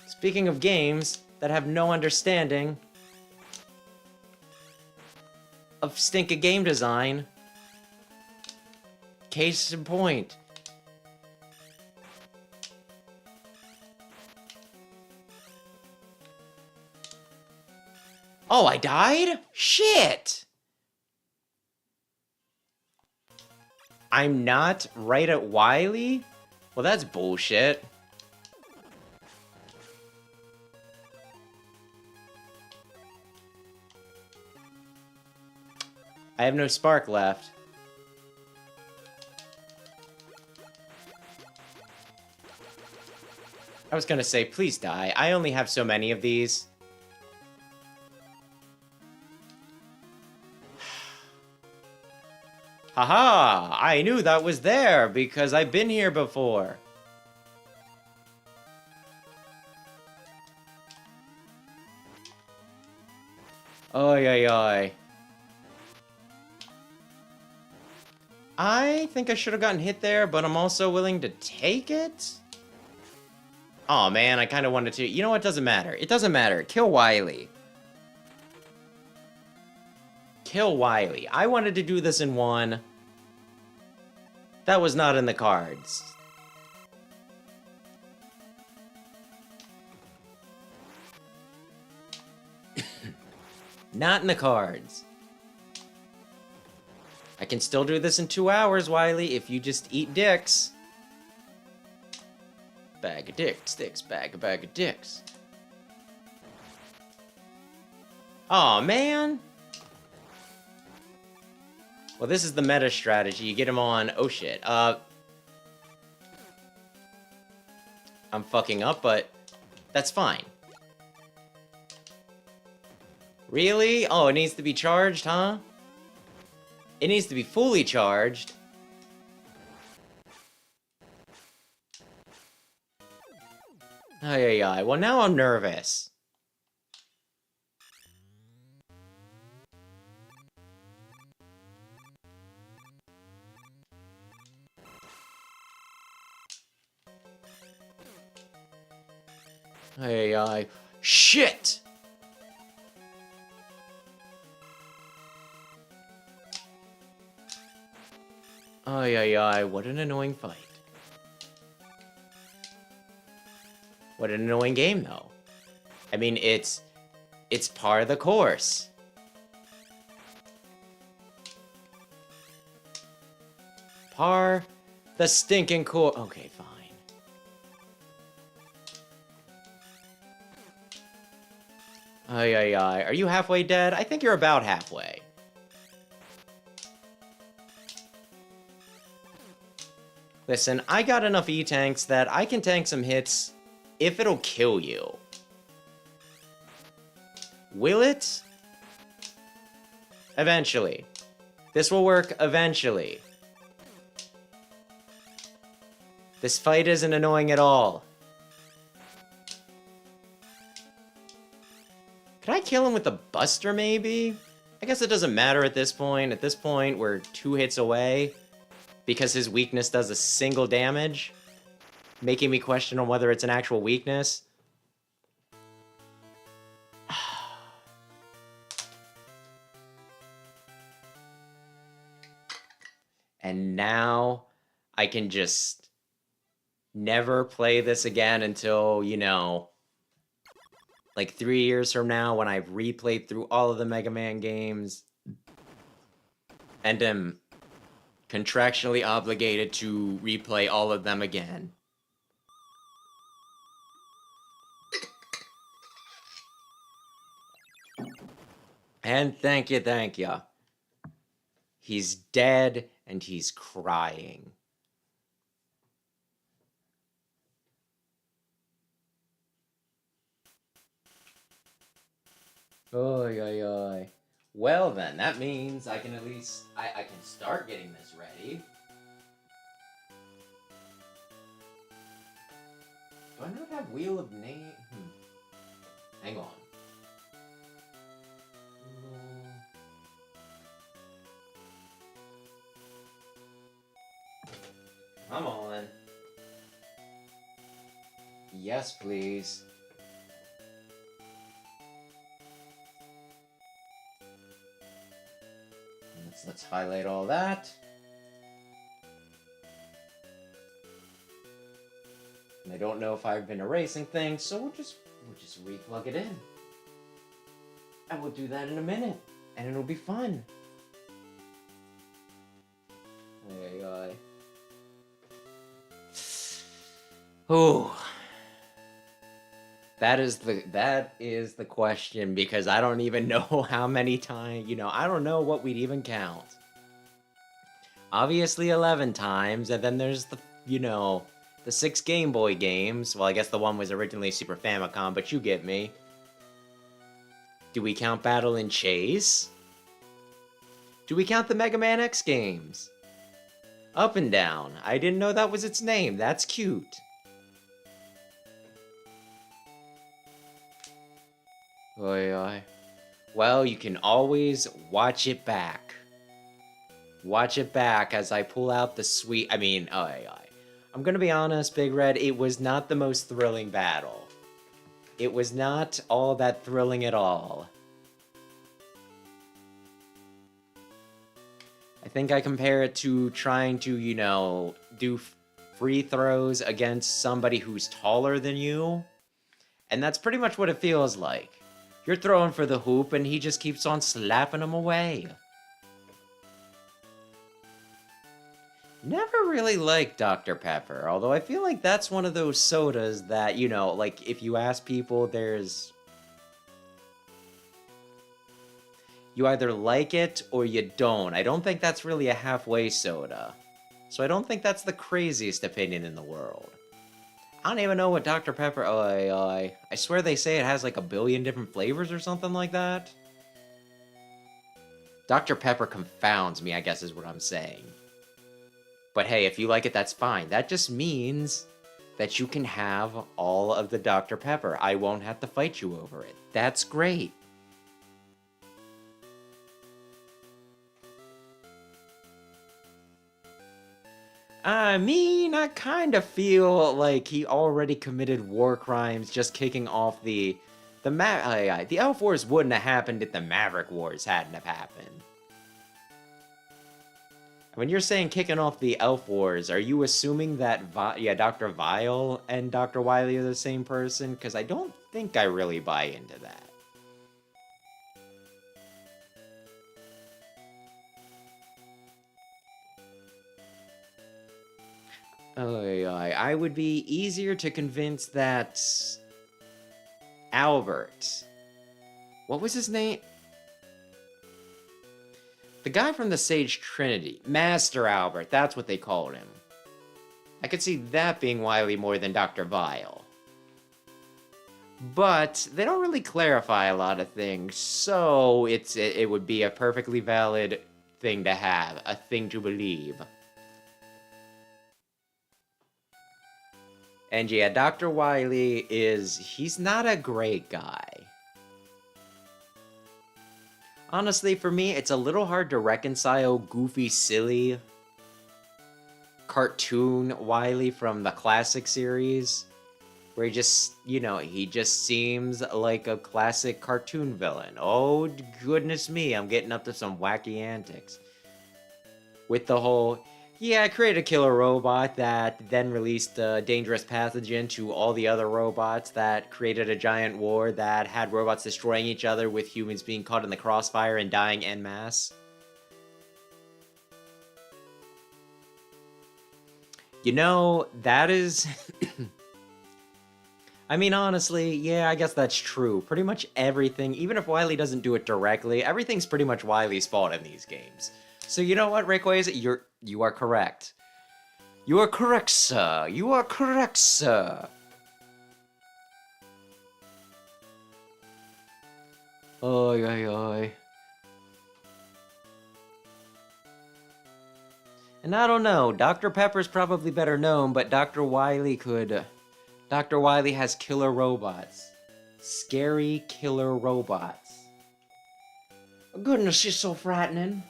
Speaking of games that have no understanding of stinking game design, case in point, Oh, I died? Shit! I'm not right at Wily? Well, that's bullshit. I have no spark left. I was gonna say, please die. I only have so many of these. Haha! I knew that was there because I've been here before. Oy, oy, oy. I think I should have gotten hit there, but I'm also willing to take it. Oh man, I kind of wanted to. You know what? Doesn't matter. It doesn't matter. Kill Wily. Kill Wily. I wanted to do this in one. That was not in the cards. Not in the cards. I can still do this in 2 hours, Wily, if you just eat dicks. Bag of dicks, bag of dicks. Aw, man. Well, this is the meta strategy. You get him on... Oh, shit. I'm fucking up, but that's fine. Really? Oh, it needs to be charged, huh? It needs to be fully charged. Ay, ay, ay. Well, now I'm nervous. Ay, ay. Shit! Ay, ay, ay. What an annoying fight. What an annoying game, though. I mean, it's part of the course. Par the stinking course. Okay, fine. Ay, ay, ay. Are you halfway dead? I think you're about halfway. Listen, I got enough E-tanks that I can tank some hits if it'll kill you. Will it? Eventually. This will work eventually. This fight isn't annoying at all. Can I kill him with a Buster, maybe? I guess it doesn't matter at this point. At this point, we're 2 hits away. Because his weakness does a single damage. Making me question on whether it's an actual weakness. And now I can just never play this again until, you know, like 3 years from now when I've replayed through all of the Mega Man games and am contractually obligated to replay all of them again. And thank you, thank you. He's dead and he's crying. Oy, oy, oy. Well then, that means I can at least... I can start getting this ready. Do I not have Wheel of Name? Hang on. Come on. Yes, please. Let's highlight all that. And I don't know if I've been erasing things, so we'll just re-plug it in. I will do that in a minute, and it'll be fun. Oh, that is the question, because I don't even know how many times, I don't know what we'd even count. Obviously 11 times, and then there's the 6 Game Boy games. Well, I guess the one was originally Super Famicom, but you get me. Do we count Battle and Chase? Do we count the Mega Man X games? Up and Down. I didn't know that was its name. That's cute. Oi, oi. Well, you can always watch it back. Watch it back as I pull out the sweet... oi, oi. I'm gonna be honest, Big Red, it was not the most thrilling battle. It was not all that thrilling at all. I think I compare it to trying to, do free throws against somebody who's taller than you. And that's pretty much what it feels like. You're throwing for the hoop and he just keeps on slapping them away. Never really liked Dr. Pepper, although I feel like that's one of those sodas that, like, if you ask people, you either like it or you don't. I don't think that's really a halfway soda. So I don't think that's the craziest opinion in the world. I don't even know what Dr. Pepper... I swear they say it has like 1 billion different flavors or something like that. Dr. Pepper confounds me, I guess is what I'm saying. But hey, if you like it, that's fine. That just means that you can have all of the Dr. Pepper. I won't have to fight you over it. That's great. I kind of feel like he already committed war crimes just kicking off the Elf Wars wouldn't have happened if the Maverick Wars hadn't have happened. When you're saying kicking off the Elf Wars, are you assuming that Dr. Vile and Dr. Wily are the same person? Because I don't think I really buy into that. I would be easier to convince that Albert... What was his name? The guy from the Sage Trinity. Master Albert, that's what they called him. I could see that being Wily more than Dr. Vile. But they don't really clarify a lot of things, so it would be a perfectly valid thing to have, a thing to believe. And yeah, Dr. Wily he's not a great guy. Honestly, for me, it's a little hard to reconcile goofy, silly, cartoon Wily from the classic series, where he just seems like a classic cartoon villain. Oh, goodness me, I'm getting up to some wacky antics. With the whole... Yeah, I created a killer robot that then released a dangerous pathogen to all the other robots, that created a giant war that had robots destroying each other with humans being caught in the crossfire and dying en masse. That is... honestly, yeah, I guess that's true. Pretty much everything, even if Wily doesn't do it directly, everything's pretty much Wily's fault in these games. So you know what, Rayquaza? You are correct. You are correct, sir. You are correct, sir. Oi, oi, oi. And I don't know, Dr. Pepper's probably better known, but Dr. Wily Dr. Wily has killer robots. Scary killer robots. Goodness, she's so frightening.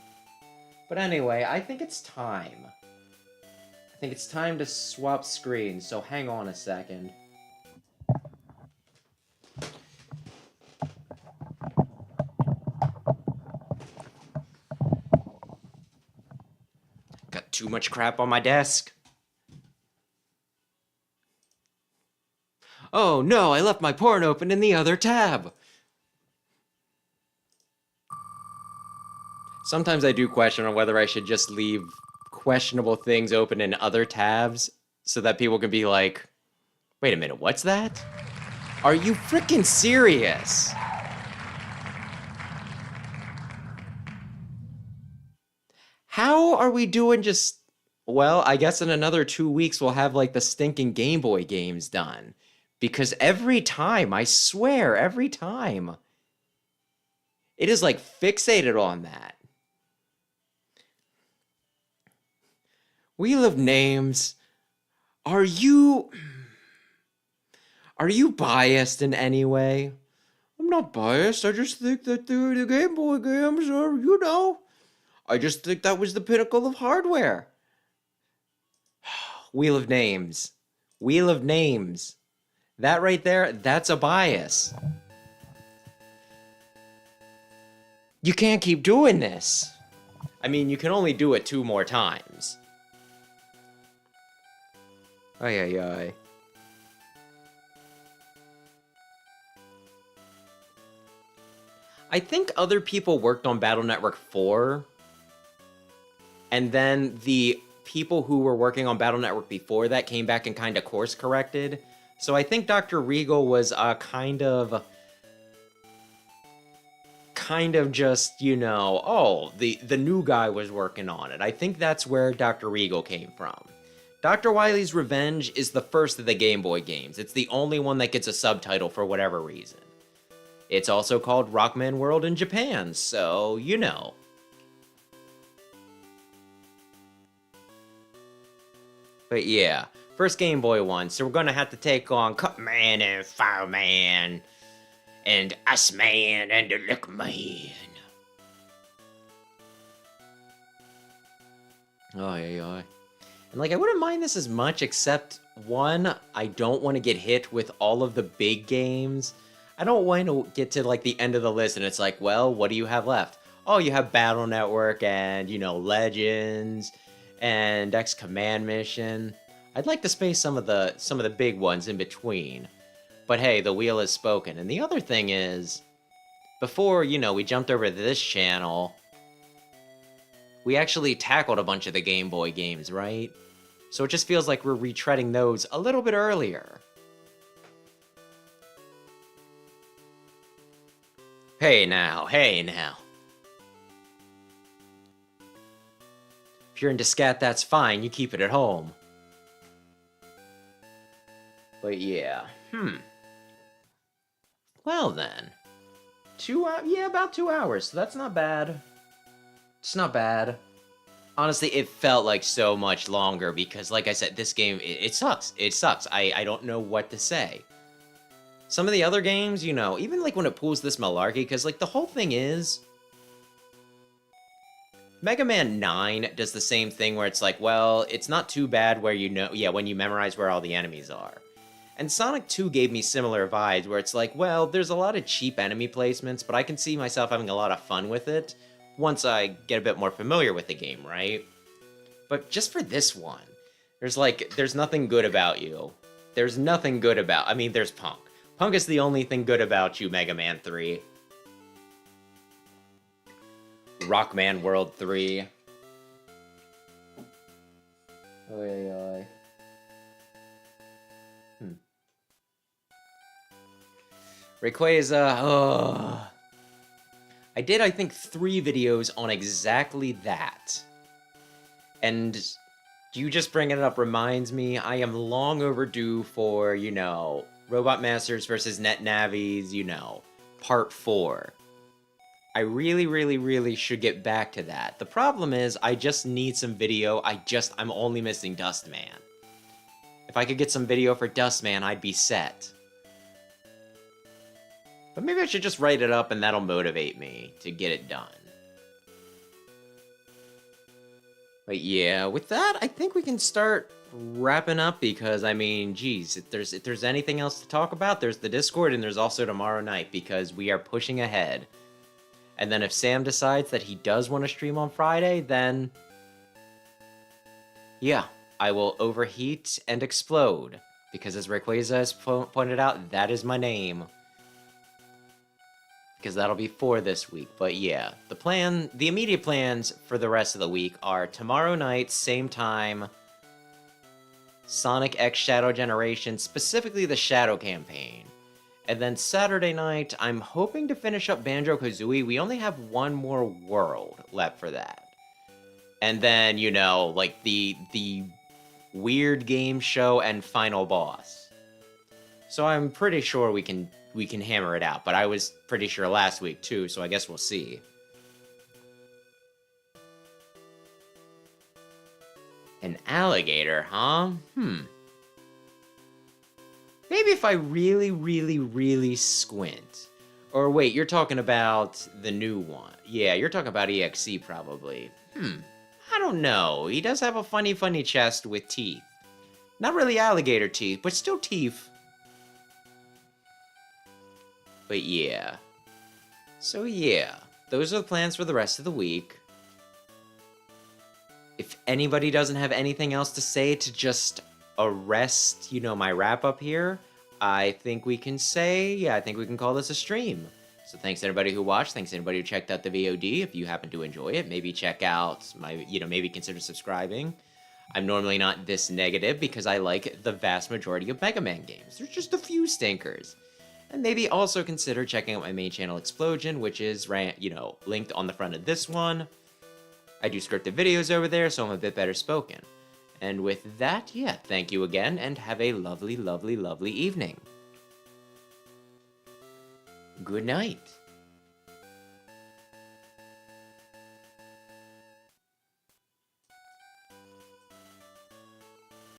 But anyway, I think it's time. I think it's time to swap screens, so hang on a second. Got too much crap on my desk. Oh no, I left my porn open in the other tab. Sometimes I do question on whether I should just leave questionable things open in other tabs so that people can be like, wait a minute, what's that? Are you freaking serious? How are we doing just... Well, I guess in another 2 weeks we'll have like the stinking Game Boy games done. Because every time, I swear, every time, it is like fixated on that. Wheel of Names, are you biased in any way? I'm not biased. I just think that the Game Boy games are, I just think that was the pinnacle of hardware. Wheel of Names. Wheel of Names. That right there, that's a bias. You can't keep doing this. I mean, you can only do it 2 more times. Ay, ay, ay. I think other people worked on Battle Network 4, and then the people who were working on Battle Network before that came back and kind of course corrected. So I think Dr. Regal was kind of just, oh, the new guy was working on it. I think that's where Dr. Regal came from. Dr. Wily's Revenge is the first of the Game Boy games. It's the only one that gets a subtitle for whatever reason. It's also called Rockman World in Japan, so you know. But yeah, first Game Boy one, so we're gonna have to take on Cutman and Fireman, and Iceman and the Lick Man. Oh, yeah. And like, I wouldn't mind this as much, except one, I don't want to get hit with all of the big games. I don't want to get to like the end of the list and it's like, well, what do you have left? Oh, you have Battle Network and, Legends and X Command Mission. I'd like to space some of the big ones in between. But hey, the wheel has spoken. And the other thing is, before, we jumped over to this channel, we actually tackled a bunch of the Game Boy games, right? So it just feels like we're retreading those a little bit earlier. Hey now. If you're into scat, that's fine. You keep it at home. But yeah. Well then. 2 hours? Yeah, about 2 hours. So that's not bad. It's not bad. Honestly, it felt like so much longer because, like I said, this game, it sucks. It sucks. I don't know what to say. Some of the other games, even like when it pulls this malarkey, because like the whole thing is, Mega Man 9 does the same thing where it's like, well, it's not too bad where when you memorize where all the enemies are. And Sonic 2 gave me similar vibes where it's like, well, there's a lot of cheap enemy placements, but I can see myself having a lot of fun with it once I get a bit more familiar with the game, right? But just for this one, there's nothing good about you. There's nothing good about, there's Punk. Punk is the only thing good about you, Mega Man 3. Rockman World 3. Oy. Rayquaza, I did, I think, 3 videos on exactly that. And you just bringing it up reminds me, I am long overdue for, Robot Masters versus Net Navis, Part 4. I really, really, really should get back to that. The problem is, I just need some video. I'm only missing Dustman. If I could get some video for Dustman, I'd be set. But maybe I should just write it up and that'll motivate me to get it done. But yeah, with that, I think we can start wrapping up because, geez, if there's anything else to talk about, there's the Discord and there's also tomorrow night because we are pushing ahead. And then if Sam decides that he does want to stream on Friday, then yeah, I will overheat and explode because as Rayquaza has pointed out, that is my name. because that'll be for this week. But yeah, the immediate plans for the rest of the week are tomorrow night, same time, Sonic X Shadow Generation, specifically the Shadow campaign. And then Saturday night, I'm hoping to finish up Banjo-Kazooie. We only have one more world left for that. And then, you know, like the weird game show and final boss. So I'm pretty sure we can hammer it out, but I was pretty sure last week too, so I guess we'll see. An alligator, huh? Maybe if I really, really, really squint. Or wait, you're talking about the new one. Yeah, you're talking about EXE probably. I don't know. He does have a funny, funny chest with teeth. Not really alligator teeth, but still teeth. But yeah. So yeah, those are the plans for the rest of the week. If anybody doesn't have anything else to say to just arrest, you know, my wrap-up here, I think we can call this a stream. So thanks to everybody who watched, thanks to everybody who checked out the VOD. If you happen to enjoy it, maybe check out maybe consider subscribing. I'm normally not this negative because I like the vast majority of Mega Man games. There's just a few stinkers. And maybe also consider checking out my main channel, Explosion, which is, linked on the front of this one. I do scripted videos over there, so I'm a bit better spoken. And with that, yeah, thank you again, and have a lovely, lovely, lovely evening. Good night.